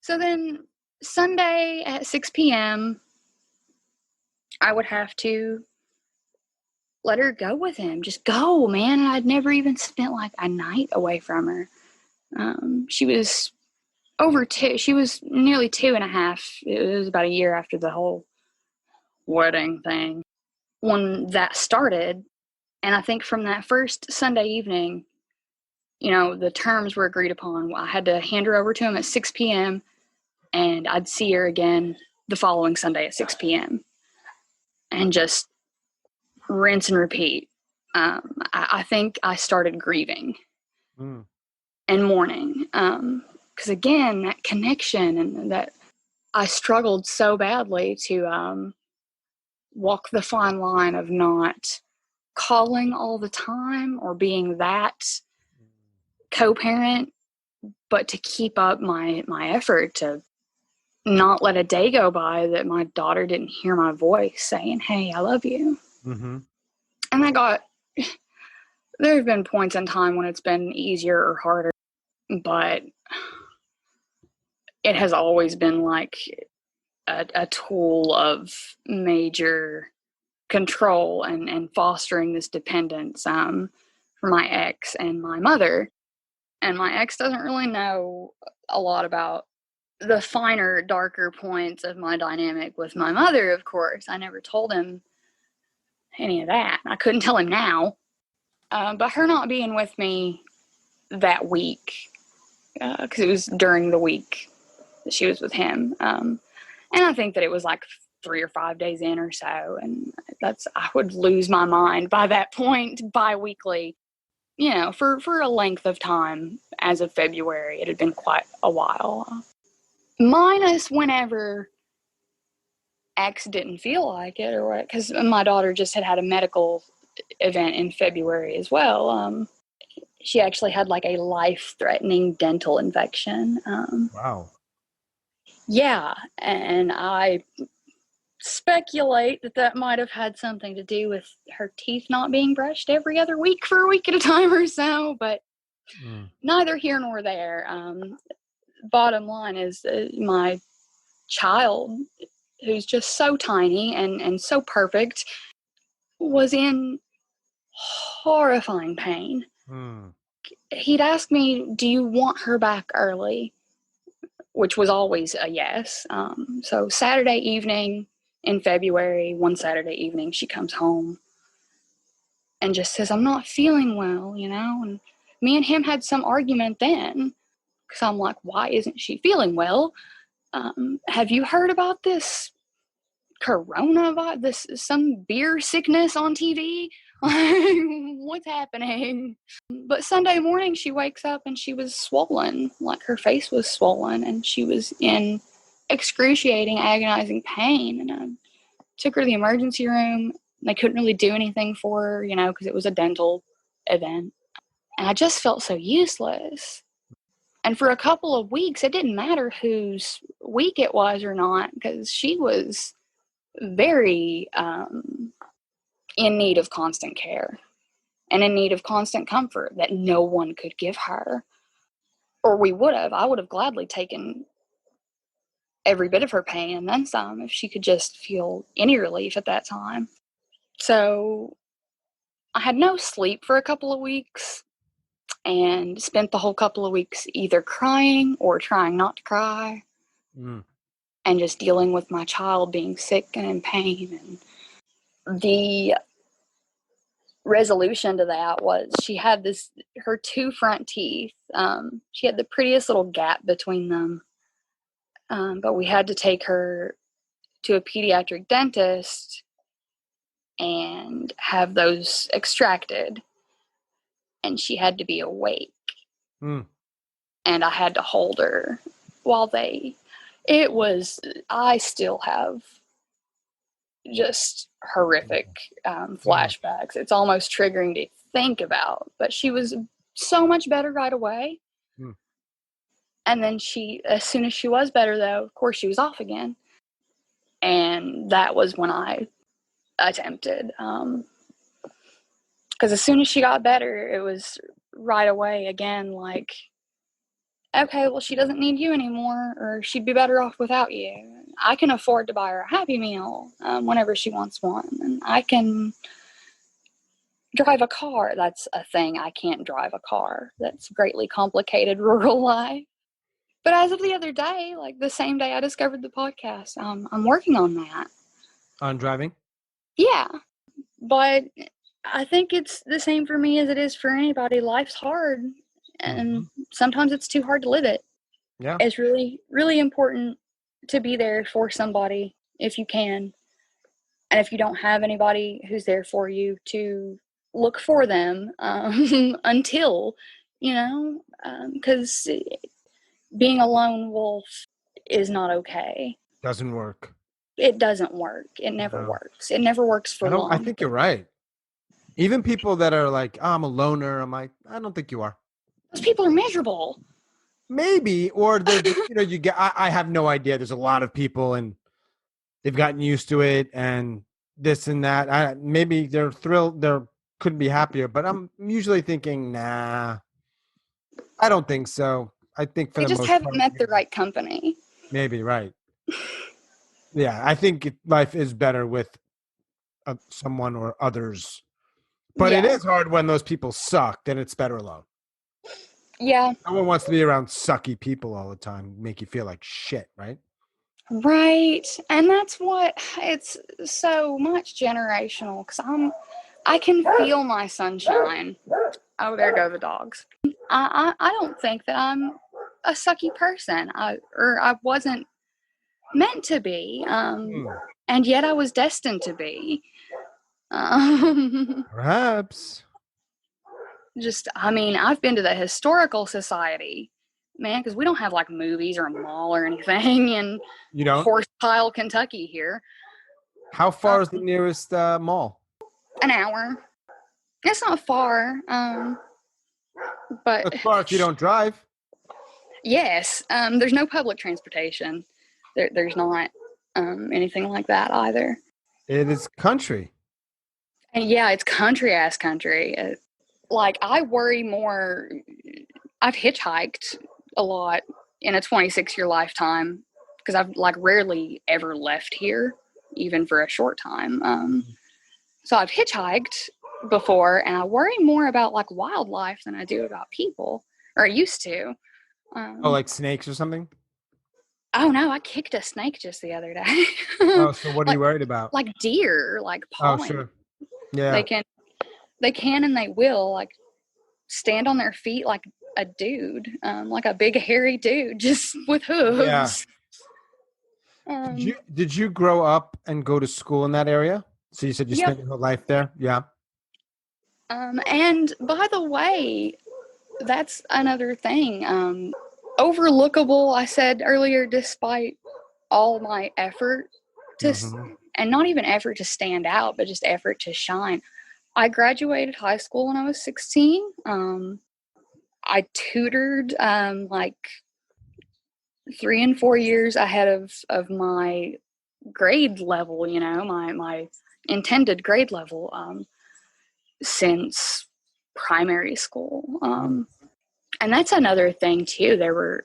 So then Sunday at 6 p.m., I would have to let her go with him. Just go, man. And I'd never even spent like a night away from her. She was over two. She was nearly 2.5. It was about a year after the whole wedding thing when that started. And I think from that first Sunday evening, the terms were agreed upon. I had to hand her over to him at 6 p.m. and I'd see her again the following Sunday at 6 p.m. and just rinse and repeat. I think I started grieving and mourning. Because again, that connection and that I struggled so badly to walk the fine line of not calling all the time or being that co-parent, but to keep up my effort to not let a day go by that my daughter didn't hear my voice saying, hey, I love you. Mm-hmm. And there have been points in time when it's been easier or harder, but it has always been like a tool of major control and fostering this dependence for my ex and my mother. And my ex doesn't really know a lot about the finer, darker points of my dynamic with my mother, of course. I never told him any of that. I couldn't tell him now. But her not being with me that week, because it was during the week that she was with him. And I think that it was like 3 or 5 days in or so. And I would lose my mind by that point, bi-weekly, for a length of time. As of February, it had been quite a while. Minus whenever X didn't feel like it, or what, because my daughter just had a medical event in February as well. She actually had like a life-threatening dental infection. Wow. Yeah, and I speculate that might have had something to do with her teeth not being brushed every other week for a week at a time or so, but neither here nor there. Bottom line is my child, who's just so tiny and so perfect, was in horrifying pain. He'd ask me, do you want her back early? Which was always a yes. So Saturday evening in February, one Saturday evening, she comes home and just says, I'm not feeling well, and me and him had some argument then, because I'm like, why isn't she feeling well? Have you heard about this coronavirus, some beer sickness on TV? What's happening? But Sunday morning she wakes up and she was swollen, like her face was swollen, and she was in excruciating, agonizing pain. And I took her to the emergency room. They couldn't really do anything for her, because it was a dental event. And I just felt so useless. And for a couple of weeks, it didn't matter whose week it was or not, because she was very in need of constant care and in need of constant comfort that no one could give her. Or I would have gladly taken every bit of her pain and then some if she could just feel any relief at that time. So I had no sleep for a couple of weeks and spent the whole couple of weeks either crying or trying not to cry and just dealing with my child being sick and in pain. And the resolution to that was she had her two front teeth. She had the prettiest little gap between them. But we had to take her to a pediatric dentist and have those extracted. And she had to be awake. And I had to hold her while I still have just horrific flashbacks. It's almost triggering to think about, but she was so much better right away. And then as soon as she was better, though, of course she was off again. And that was when I attempted, because as soon as she got better, it was right away again, like, okay, well, she doesn't need you anymore, or she'd be better off without you. I can afford to buy her a Happy Meal whenever she wants one, and I can drive a car. That's a thing. I can't drive a car. That's greatly complicated rural life. But as of the other day, like the same day I discovered the podcast, I'm working on that. On driving? Yeah. But I think it's the same for me as it is for anybody. Life's hard, and sometimes it's too hard to live it. Yeah. It's really, really important to be there for somebody if you can. And if you don't have anybody who's there for you, to look for them until, because being a lone wolf is not okay. Doesn't work. It doesn't work. It never works. It never works for long. I think you're right. Even people that are like, oh, I'm a loner. I'm like, I don't think you are. Those people are miserable. Maybe, or they're just, you get. I have no idea. There's a lot of people, and they've gotten used to it, and this and that. Maybe they're thrilled. They couldn't be happier. But I'm usually thinking, nah, I don't think so. I think for We the just most haven't part, met the right company. maybe right. Yeah, I think life is better with someone or others. But it Yeah. is hard when those people suck. Then it's better alone. Yeah. No one wants to be around sucky people all the time, make you feel like shit, right? Right. And that's what it's so much generational because I can feel my sunshine. Oh, there go the dogs. I don't think that I'm a sucky person. I wasn't meant to be. And yet I was destined to be. Perhaps. I mean, I've been to the historical society, man, because we don't have like movies or a mall or anything in You don't? Horsepile, Kentucky here. How far is the nearest mall? An hour. It's not far, but It's far if you don't drive. yes, there's no public transportation. There's not anything like that either. It is country. And yeah, it's country ass country. Like I worry more. I've hitchhiked a lot in a 26-year lifetime because I've like rarely ever left here, even for a short time. So I've hitchhiked before, and I worry more about like wildlife than I do about people, or I used to. Oh, like snakes or something? Oh no, I kicked a snake just the other day. Oh, so what are like you worried about? like deer, like Oh, pawing. sure. Yeah. They can and they will like stand on their feet like a dude, like a big hairy dude, just with Yeah. hooves. Did you grow up and go to school in that area? So you said you Yep. spent your whole life there? Yeah. And by the way, that's another thing. Overlookable, I said earlier, despite all my effort to, Mm-hmm. and not even effort to stand out, but just effort to shine. I graduated high school when I was 16. I tutored like 3 and 4 years ahead of my grade level, my intended grade level since primary school. And that's another thing too. There were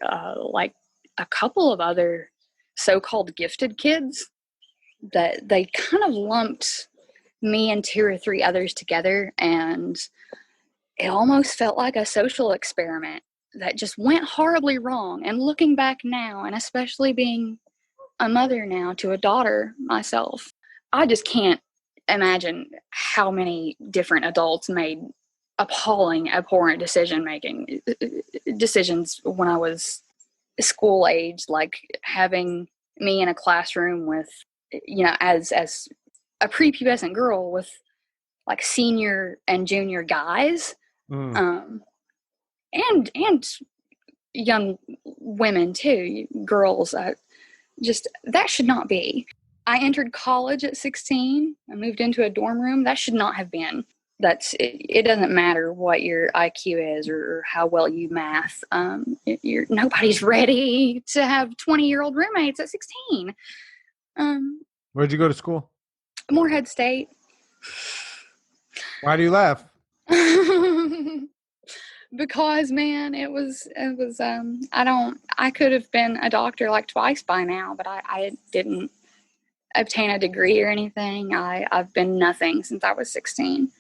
like a couple of other so-called gifted kids that they kind of lumped me and two or three others together, and it almost felt like a social experiment that just went horribly wrong. And looking back now, and especially being a mother now to a daughter myself, I just can't imagine how many different adults made appalling, abhorrent decisions when I was school age, like having me in a classroom with, as a prepubescent girl with like senior and junior guys, um, and young women too, girls. Just that should not be. I entered college at 16. I moved into a dorm room. That should not have been. It doesn't matter what your IQ is or how well you math. Nobody's ready to have 20-year-old roommates at 16. Where'd you go to school? Morehead State. Why do you laugh? Because man, it was I could have been a doctor like twice by now, but I didn't obtain a degree or anything. I've been nothing since I was 16,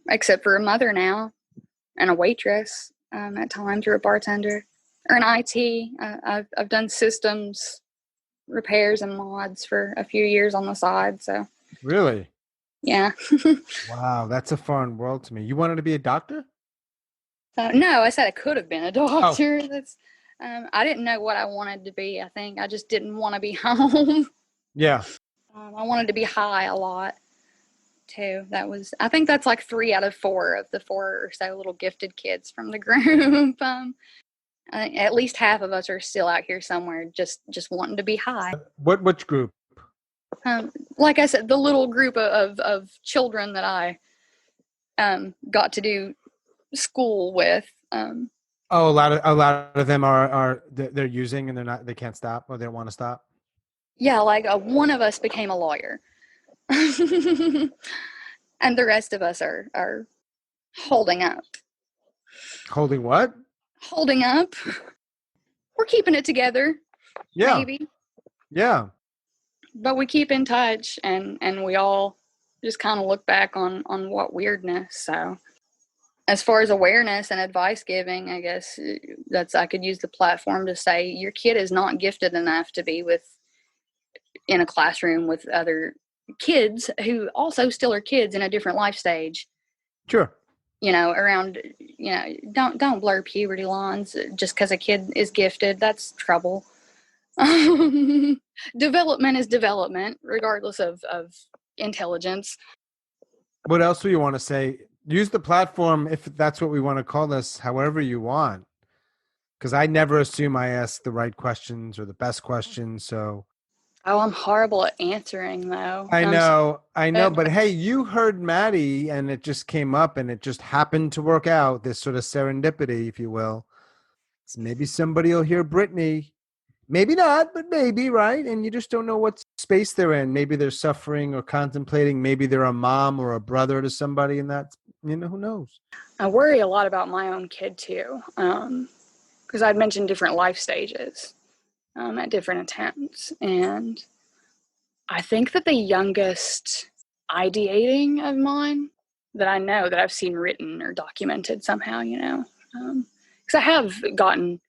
except for a mother now and a waitress, at times, or a bartender or an IT. I've done systems repairs and mods for a few years on the side. So Really? yeah. Wow, that's a foreign world to me. You wanted to be a doctor? No, I said I could have been a Oh, doctor. That's I didn't know what I wanted to be. I think I just didn't want to be home. yeah. I wanted to be high a lot too. I think that's like 3 out of 4 of the 4 or so little gifted kids from the group. I think at least half of us are still out here somewhere just wanting to be high. Which group? Like I said, the little group of children that I got to do school with. Oh, a lot of them are they're using and they can't stop or they don't want to stop. Yeah, like one of us became a lawyer. And the rest of us are holding up. Holding what? Holding up. We're keeping it together, Yeah. maybe. Yeah. But we keep in touch, and we all just kind of look back on what weirdness. So as far as awareness and advice giving, I guess I could use the platform to say your kid is not gifted enough to be in a classroom with other kids who also still are kids in a different life stage. Sure. Around, don't blur puberty lines just because a kid is gifted. That's trouble. Development is development, regardless of intelligence. What else do you want to say? Use the platform, if that's what we want to call this, however you want. Because I never assume I ask the right questions or the best questions. So Oh, I'm horrible at answering, though. I I'm sorry. know. But hey, you heard Maddie and it just came up and it just happened to work out, this sort of serendipity, if you will. So maybe somebody will hear Brittany. Maybe not, but maybe, right? And you just don't know what space they're in. Maybe they're suffering or contemplating. Maybe they're a mom or a brother to somebody, and that's, who knows? I worry a lot about my own kid, too, because I'd mentioned different life stages at different attempts. And I think that the youngest ideating of mine that I know that I've seen written or documented somehow, because I have gotten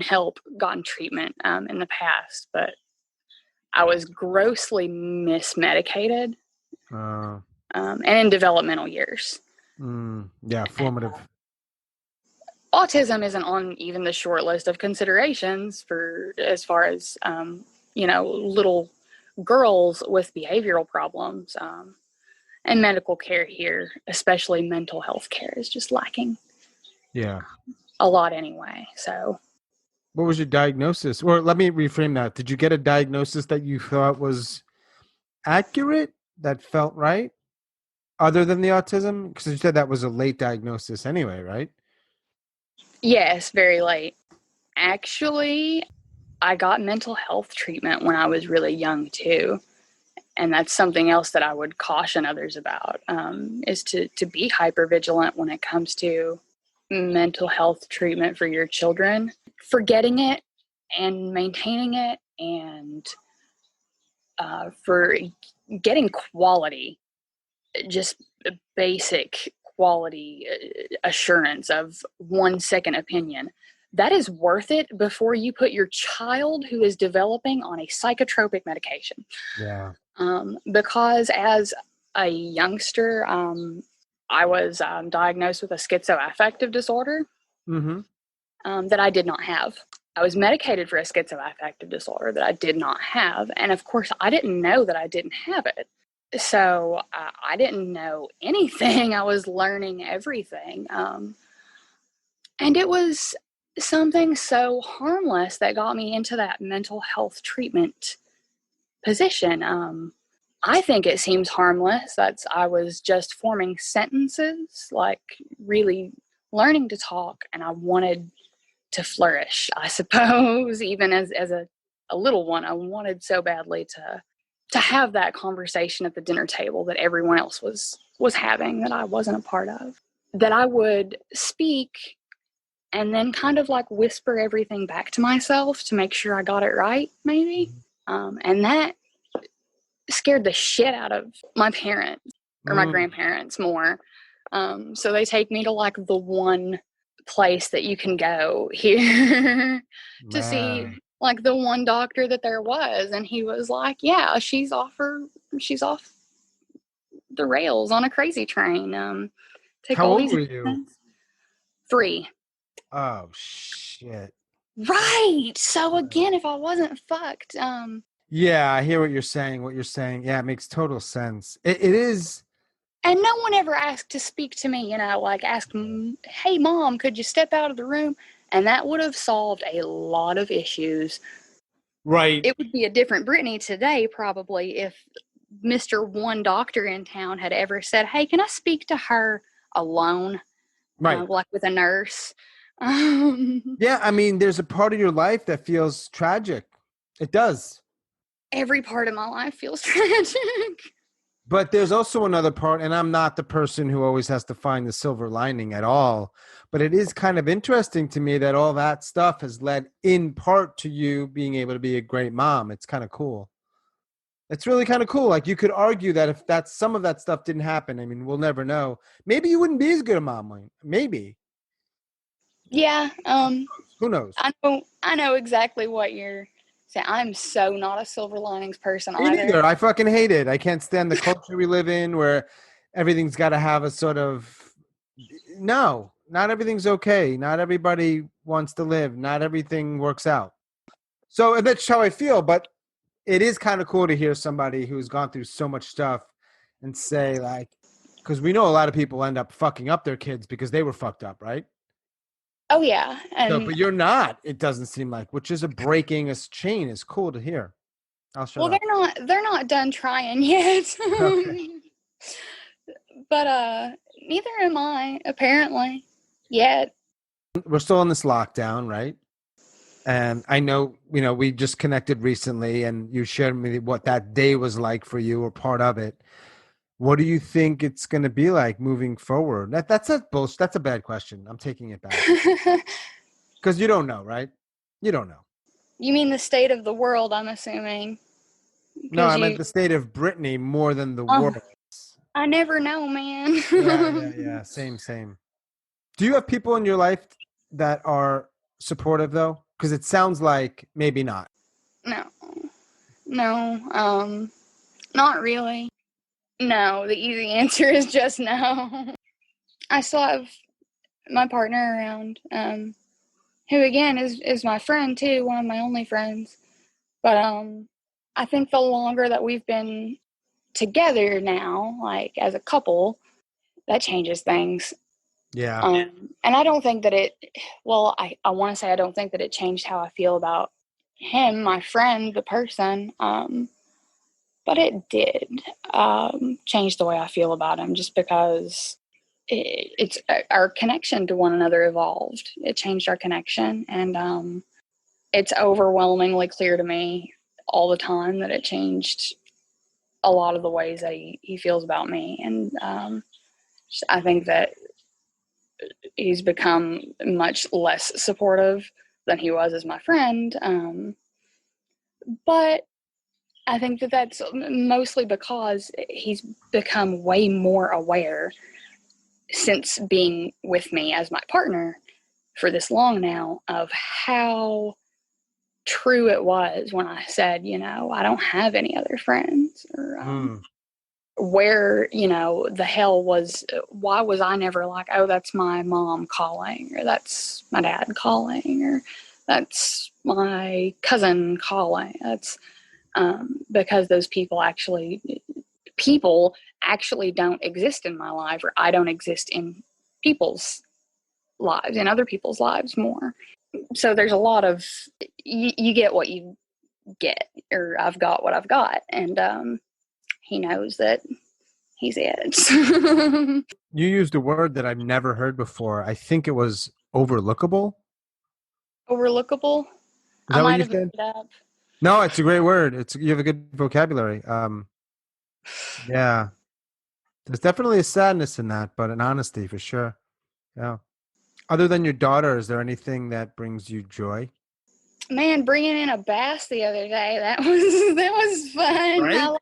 help, gotten treatment in the past, but I was grossly mismedicated and in developmental years. Yeah, formative. Autism isn't on even the short list of considerations for as far as little girls with behavioral problems, and medical care here, especially mental health care, is just lacking. Yeah. A lot anyway. So What was your diagnosis? Or let me reframe that. Did you get a diagnosis that you thought was accurate, that felt right, other than the autism? Because you said that was a late diagnosis anyway, right? yes, very late. Actually, I got mental health treatment when I was really young too. And that's something else that I would caution others about, is to be hyper vigilant when it comes to mental health treatment for your children. Forgetting it and maintaining it, and for getting quality, just basic quality assurance of 1 second opinion. That is worth it before you put your child who is developing on a psychotropic medication. Yeah. Because as a youngster, I was diagnosed with a schizoaffective disorder that I did not have. I was medicated for a schizoaffective disorder that I did not have. And of course, I didn't know that I didn't have it. So I didn't know anything. I was learning everything. And it was something so harmless that got me into that mental health treatment position. I think it seems harmless. I was just forming sentences, like really learning to talk, and I wanted to flourish, I suppose. Even as a little one, I wanted so badly to have that conversation at the dinner table that everyone else was having, that I wasn't a part of. That I would speak and then kind of like whisper everything back to myself to make sure I got it right, maybe. And that scared the shit out of my parents or my grandparents more. So they take me to like the one place that you can go here to see like the one doctor that there was. And he was like, yeah, she's off the rails on a crazy train. Take How all old these were you? 3. Oh, shit. Right. So again, if I wasn't fucked, Yeah, I hear what you're saying. Yeah, it makes total sense. It is. and no one ever asked to speak to me, like asked, hey, mom, could you step out of the room? And that would have solved a lot of issues. Right. It would be a different Brittany today, probably, if Mr. One Doctor in town had ever said, hey, can I speak to her alone? Right. Like with a nurse. Yeah, I mean, there's a part of your life that feels tragic. It does. Every part of my life feels tragic. But there's also another part, and I'm not the person who always has to find the silver lining at all. But it is kind of interesting to me that all that stuff has led in part to you being able to be a great mom. It's kind of cool. It's really kind of cool. Like you could argue that if that's some of that stuff didn't happen, I mean, we'll never know. Maybe you wouldn't be as good a mom, Wayne. Maybe. Yeah, Who knows? I know exactly what you're saying. I'm so not a silver linings person Me either. neither. I fucking hate it. I can't stand the culture we live in where everything's got to have a sort of no, not everything's okay. Not everybody wants to live. Not everything works out. So that's how I feel. But it is kind of cool to hear somebody who's gone through so much stuff and say, like, because we know a lot of people end up fucking up their kids because they were fucked up, right? Oh yeah, So, and but you're not, it doesn't seem like, which is a breaking a chain is cool to hear. I'll shut well, up. they're not done trying yet. Okay. But neither am I, apparently, yet. We're still in this lockdown, right? And I know, we just connected recently and you shared with me what that day was like for you or part of it. What do you think it's going to be like moving forward? That's a bullshit. That's a bad question. I'm taking it back because you don't know, right? You don't know. You mean the state of the world, I'm assuming, No, because I meant you the state of Brittany more than the oh, world. I never know, man. Yeah, yeah, yeah. Same, same. Do you have people in your life that are supportive though? Because it sounds like maybe not. No, no, not really. No, the easy answer is just no. I still have my partner around, who again is my friend too, one of my only friends. But I think the longer that we've been together now, like as a couple, that changes things. Yeah. And I don't think that well, I want to say I don't think that it changed how I feel about him, my friend, the person. But it did change the way I feel about him just because it's our connection to one another evolved. It changed our connection. And it's overwhelmingly clear to me all the time that it changed a lot of the ways that he feels about me. And I think that he's become much less supportive than he was as my friend. But I think that that's mostly because he's become way more aware since being with me as my partner for this long now of how true it was when I said, I don't have any other friends, or Mm. where, the hell why was I never like, oh, that's my mom calling, or that's my dad calling, or that's my cousin calling. That's because those people actually don't exist in my life, or I don't exist in people's lives, in other people's lives more. So there's a lot of, you get what you get, or I've got what I've got. And he knows that he's it. You used a word that I've never heard before. I think it was overlookable. Overlookable. Is I that what might you have made said? it up. No, it's a great word. You have a good vocabulary. Yeah. There's definitely a sadness in that, but an honesty for sure. Yeah. Other than your daughter, is there anything that brings you joy? Man, bringing in a bass the other day, that was fun. Right?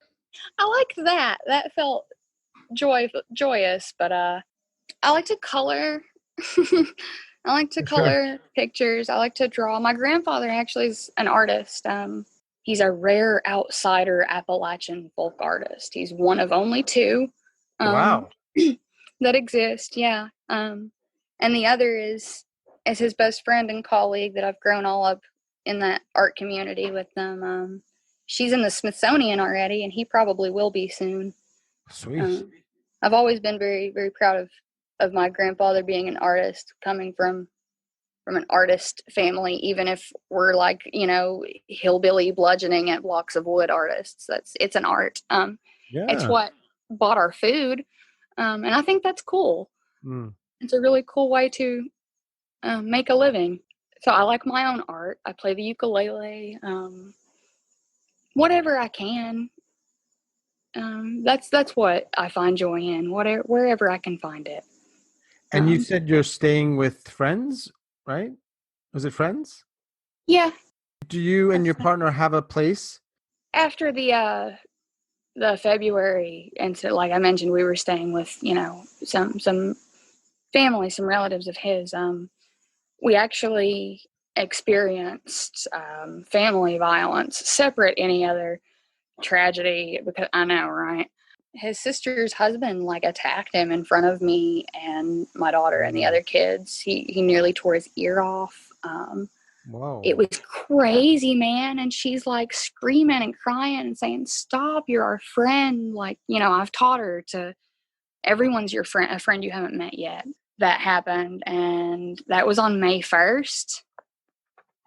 I liked that. That felt joyous, but I like to color. I like to For sure. color pictures. I like to draw. My grandfather actually is an artist. He's a rare outsider Appalachian folk artist. He's one of only two um, Wow. that exist. Yeah, and the other is his best friend and colleague that I've grown all up in that art community with them. She's in the Smithsonian already, and he probably will be soon. Sweet. Um, I've always been very, very proud of my grandfather being an artist, coming from an artist family, even if we're like, hillbilly bludgeoning at blocks of wood artists. It's an art. It's Yeah. what bought our food. And I think that's cool. Mm. It's a really cool way to make a living. So I like my own art. I play the ukulele, whatever I can. That's what I find joy in, wherever I can find it. And you said you're staying with friends, right? Was it friends? Yeah. Do you and your partner have a place? After the February incident, like I mentioned, we were staying with, some family, some relatives of his. We actually experienced family violence, separate any other tragedy, because I know, right? His sister's husband like attacked him in front of me and my daughter and the other kids. He nearly tore his ear off. It Whoa. was crazy, man. And she's like screaming and crying and saying, "Stop, you're our friend." Like, I've taught her to, everyone's your friend, a friend you haven't met yet. That happened. And that was on May 1st.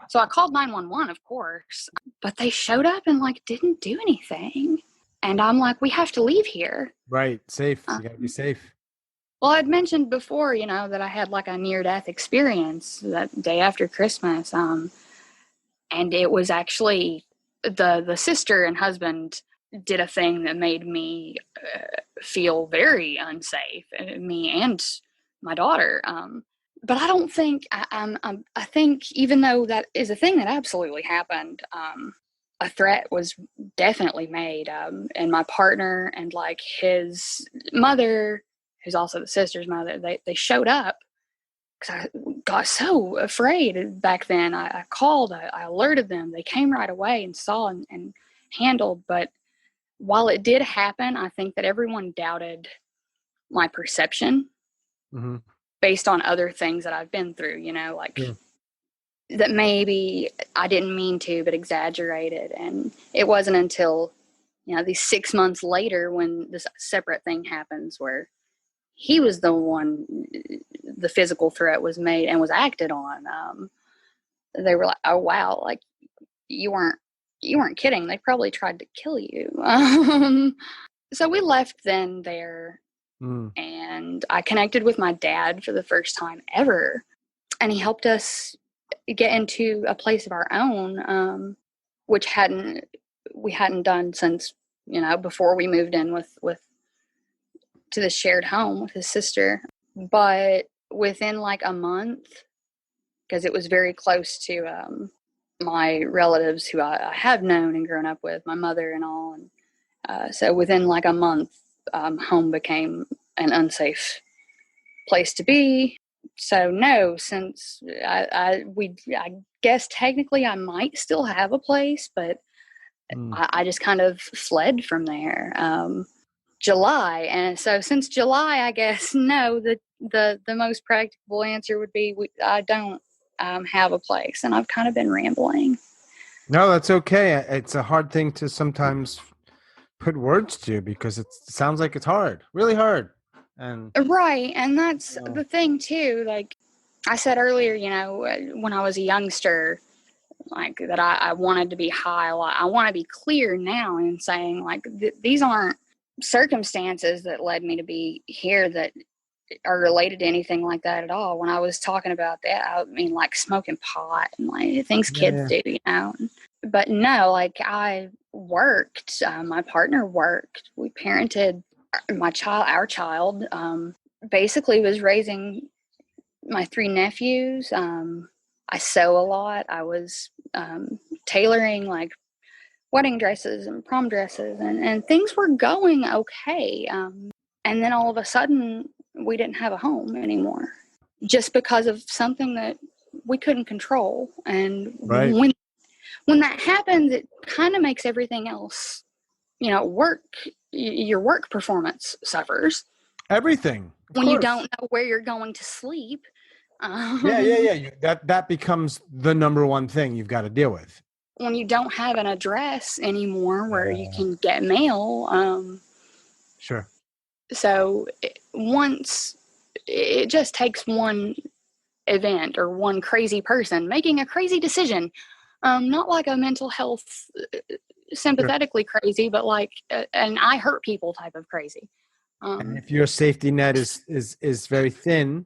So I called 911, of course, but they showed up and like didn't do anything. And I'm like, we have to leave here. Right. Safe. You gotta be safe. Well, I'd mentioned before, that I had like a near-death experience that day after Christmas. And it was actually the sister and husband did a thing that made me feel very unsafe, me and my daughter. But I don't think I think, even though that is a thing that absolutely happened, a threat was definitely made, and my partner and like his mother, who's also the sister's mother, they showed up because I got so afraid back then. I called, I alerted them. They came right away and saw and handled. But while it did happen, I think that everyone doubted my perception Mm-hmm. based on other things that I've been through, like Sure. that maybe I didn't mean to, but exaggerated. And it wasn't until, these 6 months later when this separate thing happens where he was the one, the physical threat was made and was acted on. They were like, "Oh wow, like you weren't kidding. They probably tried to kill you." So we left then there, and I connected with my dad for the first time ever, and he helped us get into a place of our own, which we hadn't done since before we moved in with to the shared home with his sister. But within like a month, because it was very close to my relatives who I have known and grown up with, my mother and all. And so within like a month, home became an unsafe place to be. So no, since I guess technically I might still have a place, but I just kind of fled from there. July, and so since July, I guess no. The most practical answer would be I don't have a place, and I've kind of been rambling. No, that's okay. It's a hard thing to sometimes put words to because it sounds like it's hard, really hard. And Right, and that's the thing too. Like I said earlier, when I was a youngster, like that I wanted to be high. I want to be clear now in saying like these aren't circumstances that led me to be here that are related to anything like that at all. When I was talking about that, I mean like smoking pot and like things kids do. But no, like I worked. My partner worked. We parented our child. Basically, was raising my three nephews. I sew a lot. I was tailoring like wedding dresses and prom dresses, and things were going okay. And then all of a sudden, we didn't have a home anymore just because of something that we couldn't control. And right. when that happens, it kind of makes everything else, your work performance suffers. Everything, of When you course. don't know where you're going to sleep. Yeah. That becomes the number one thing you've got to deal with. When you don't have an address anymore where you Yeah. can get mail. Sure. So once it just takes one event or one crazy person making a crazy decision, not like a mental health sympathetically crazy, but like an I hurt people type of crazy. And if your safety net is very thin,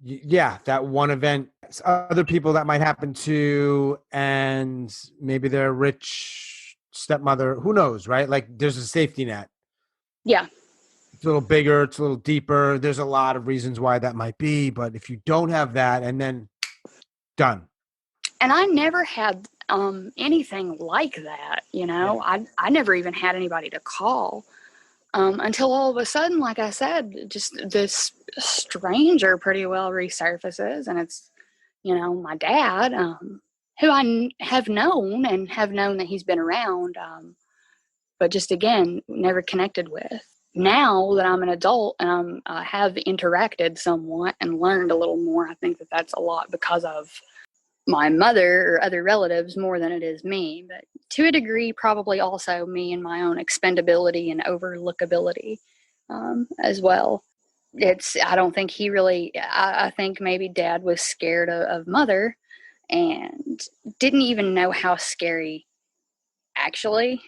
yeah, that one event, other people that might happen to, and maybe they're rich stepmother, who knows, right? Like there's a safety net. Yeah. It's a little bigger, it's a little deeper. There's a lot of reasons why that might be, but if you don't have that, and then done. And I never had anything like that, you Yeah. know. I never even had anybody to call until all of a sudden, like I said, just this stranger pretty well resurfaces, and it's, you know, my dad, who have known and have known that he's been around, but just again never connected with. Now that I'm an adult and I have interacted somewhat and learned a little more, I think that that's a lot because of my mother or other relatives more than it is me, but to a degree, probably also me and my own expendability and overlookability as well. I don't think he really, I think maybe dad was scared of mother and didn't even know how scary actually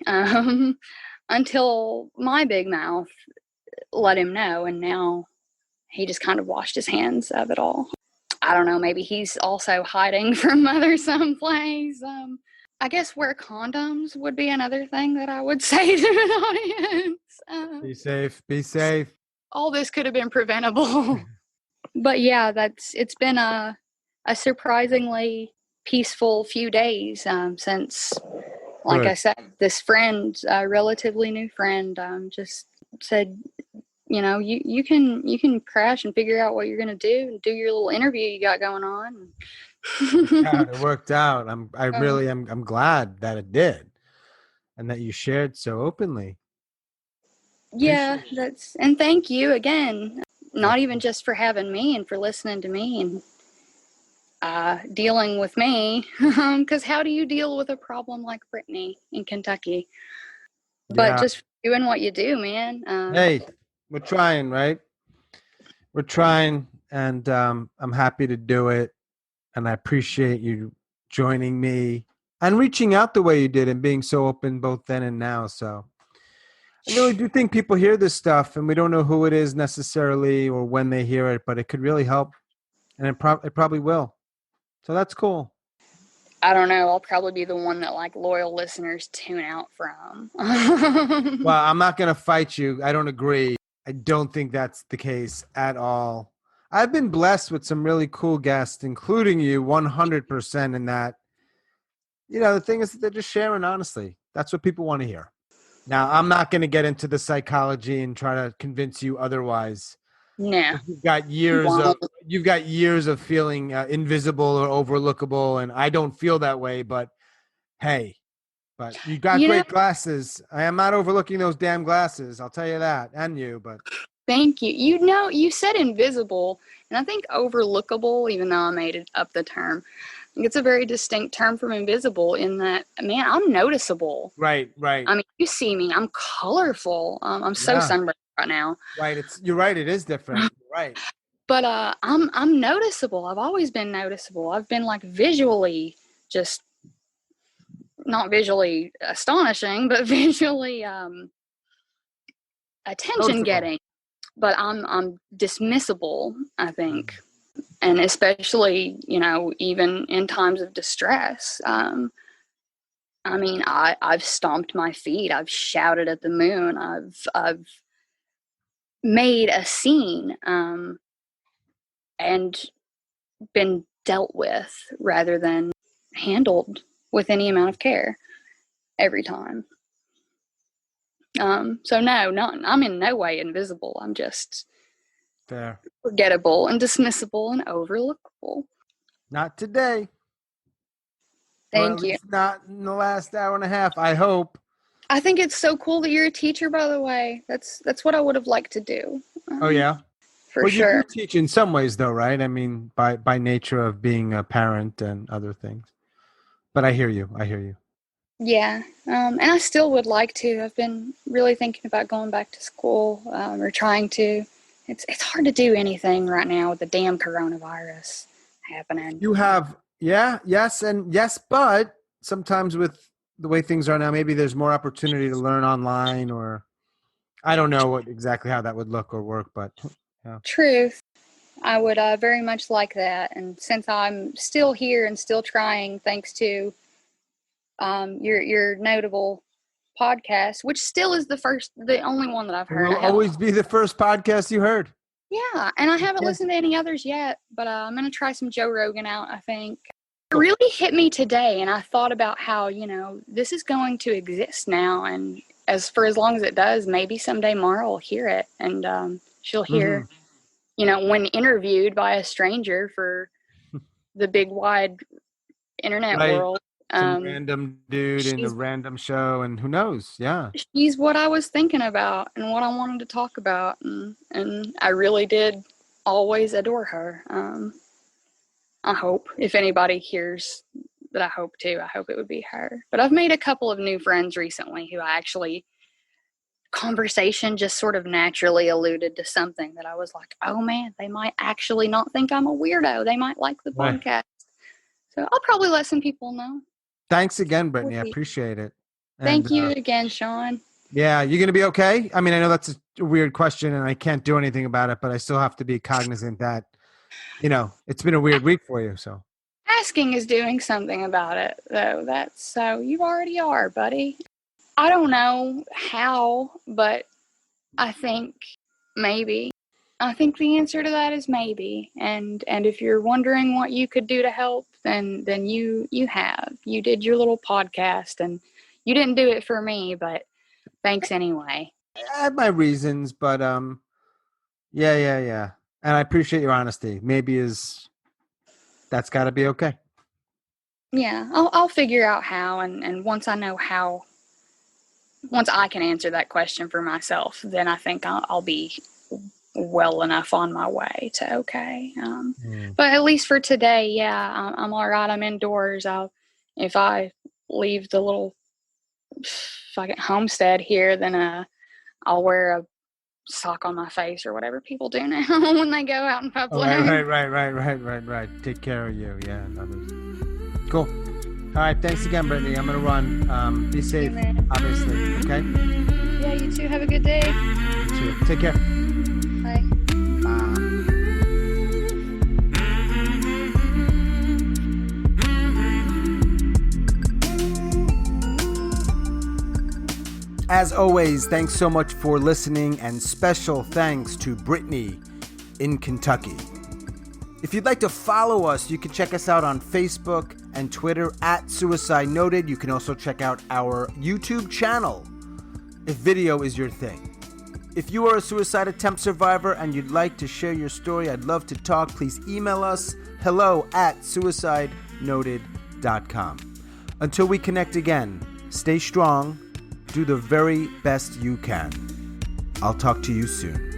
until my big mouth let him know. And now he just kind of washed his hands of it all. I don't know, maybe he's also hiding from mother someplace. I guess wear condoms would be another thing that I would say to an audience. Be safe. Be safe. All this could have been preventable. But yeah, it's been a surprisingly peaceful few days since, like Good. I said, this friend, a relatively new friend, just said, you know, you can crash and figure out what you're gonna do and do your little interview you got going on. It worked out. I'm glad that it did and that you shared so openly. Yeah, Appreciate it. and thank you again. Of Not even course. just for having me and for listening to me and dealing with me. Because how do you deal with a problem like Brittany in Kentucky? But Yeah. just doing what you do, man. Hey, we're trying, right? We're trying, and I'm happy to do it. And I appreciate you joining me and reaching out the way you did and being so open both then and now. So I really do think people hear this stuff and we don't know who it is necessarily or when they hear it, but it could really help. And it probably will. So that's cool. I don't know. I'll probably be the one that like loyal listeners tune out from. Well, I'm not going to fight you. I don't agree. I don't think that's the case at all. I've been blessed with some really cool guests, including you 100% in that. The thing is that they're just sharing honestly. That's what people want to hear. Now, I'm not going to get into the psychology and try to convince you otherwise. No, You've got you years of won't. you've got years of feeling invisible or overlookable, and I don't feel that way. But hey, but you got You know, great glasses. I am not overlooking those damn glasses. I'll tell you that, and you. But thank you. You know, you said invisible, and I think overlookable, even though I made it up the term. I think it's a very distinct term from invisible in that, man, I'm noticeable. right, right, I mean, you see me, I'm colorful. I'm so yeah, sunburned right now. right. You're right. It is different. You're right. But I'm noticeable. I've always been noticeable. I've been like visually just not visually astonishing, but visually attention Noticeable. getting. But I'm dismissible, I think. And especially, you know, even in times of distress. I mean, I've stomped my feet. I've shouted at the moon. I've made a scene and been dealt with rather than handled with any amount of care every time. So no, not I'm in no way invisible. I'm just Fair. forgettable and dismissible and overlookable. Not today, or at Thank you. least not in the last hour and a half. I hope. I think it's so cool that you're a teacher. By the way, that's what I would have liked to do, Oh yeah. for Well, you do sure. teach in some ways, though, right? I mean, by nature of being a parent and other things. But I hear you. I hear you. Yeah, and I still would like to. I've been really thinking about going back to school or trying to. It's hard to do anything right now with the damn coronavirus happening. You have, yeah, yes, and yes, but sometimes with the way things are now, maybe there's more opportunity to learn online, or I don't know what exactly how that would look or work, but yeah, Truth, I would very much like that. And since I'm still here and still trying, thanks to your notable podcast, which still is the only one that I've It heard. will always be the first podcast you heard. Yeah, and I haven't listened to any others yet, but I'm going to try some Joe Rogan out, I think. It really hit me today, and I thought about how, this is going to exist now, and as long as it does, maybe someday Mara will hear it, and she'll hear, when interviewed by a stranger for the big, wide internet world. Some random dude in a random show, and who knows? Yeah. She's what I was thinking about and what I wanted to talk about, and I really did always adore her. I hope, if anybody hears that I hope it would be her. But I've made a couple of new friends recently who conversation just sort of naturally alluded to something that I was like, oh man, they might actually not think I'm a weirdo. They might like the podcast. So I'll probably let some people know. Thanks again, Brittany. I appreciate it. Thank you again, Sean. Yeah, you're going to be okay? I mean, I know that's a weird question and I can't do anything about it, but I still have to be cognizant that, it's been a weird week for you. So asking is doing something about it, though. So you already are, buddy. I don't know how, but I think maybe. I think the answer to that is maybe. And if you're wondering what you could do to help, then you have. You did your little podcast, and you didn't do it for me, but thanks anyway. I have my reasons, but yeah. And I appreciate your honesty. Maybe that's got to be okay. Yeah, I'll figure out how, and once I know how, once I can answer that question for myself, then I think I'll be well enough on my way to okay. But at least for today, yeah, I'm all right. I'm indoors. If I leave the little fucking homestead here, then I'll wear a sock on my face or whatever people do now when they go out in public. Right. Take care of you. Yeah. Cool. All right. Thanks again, Brittany. I'm going to run. Be safe, obviously. Okay? Yeah, you too. Have a good day. You too. Take care. Bye. As always, thanks so much for listening, and special thanks to Brittany in Kentucky. If you'd like to follow us, you can check us out on Facebook and Twitter at Suicide Noted. You can also check out our YouTube channel if video is your thing. If you are a suicide attempt survivor and you'd like to share your story, I'd love to talk. Please email us hello@suicidenoted.com. Until we connect again, stay strong, do the very best you can. I'll talk to you soon.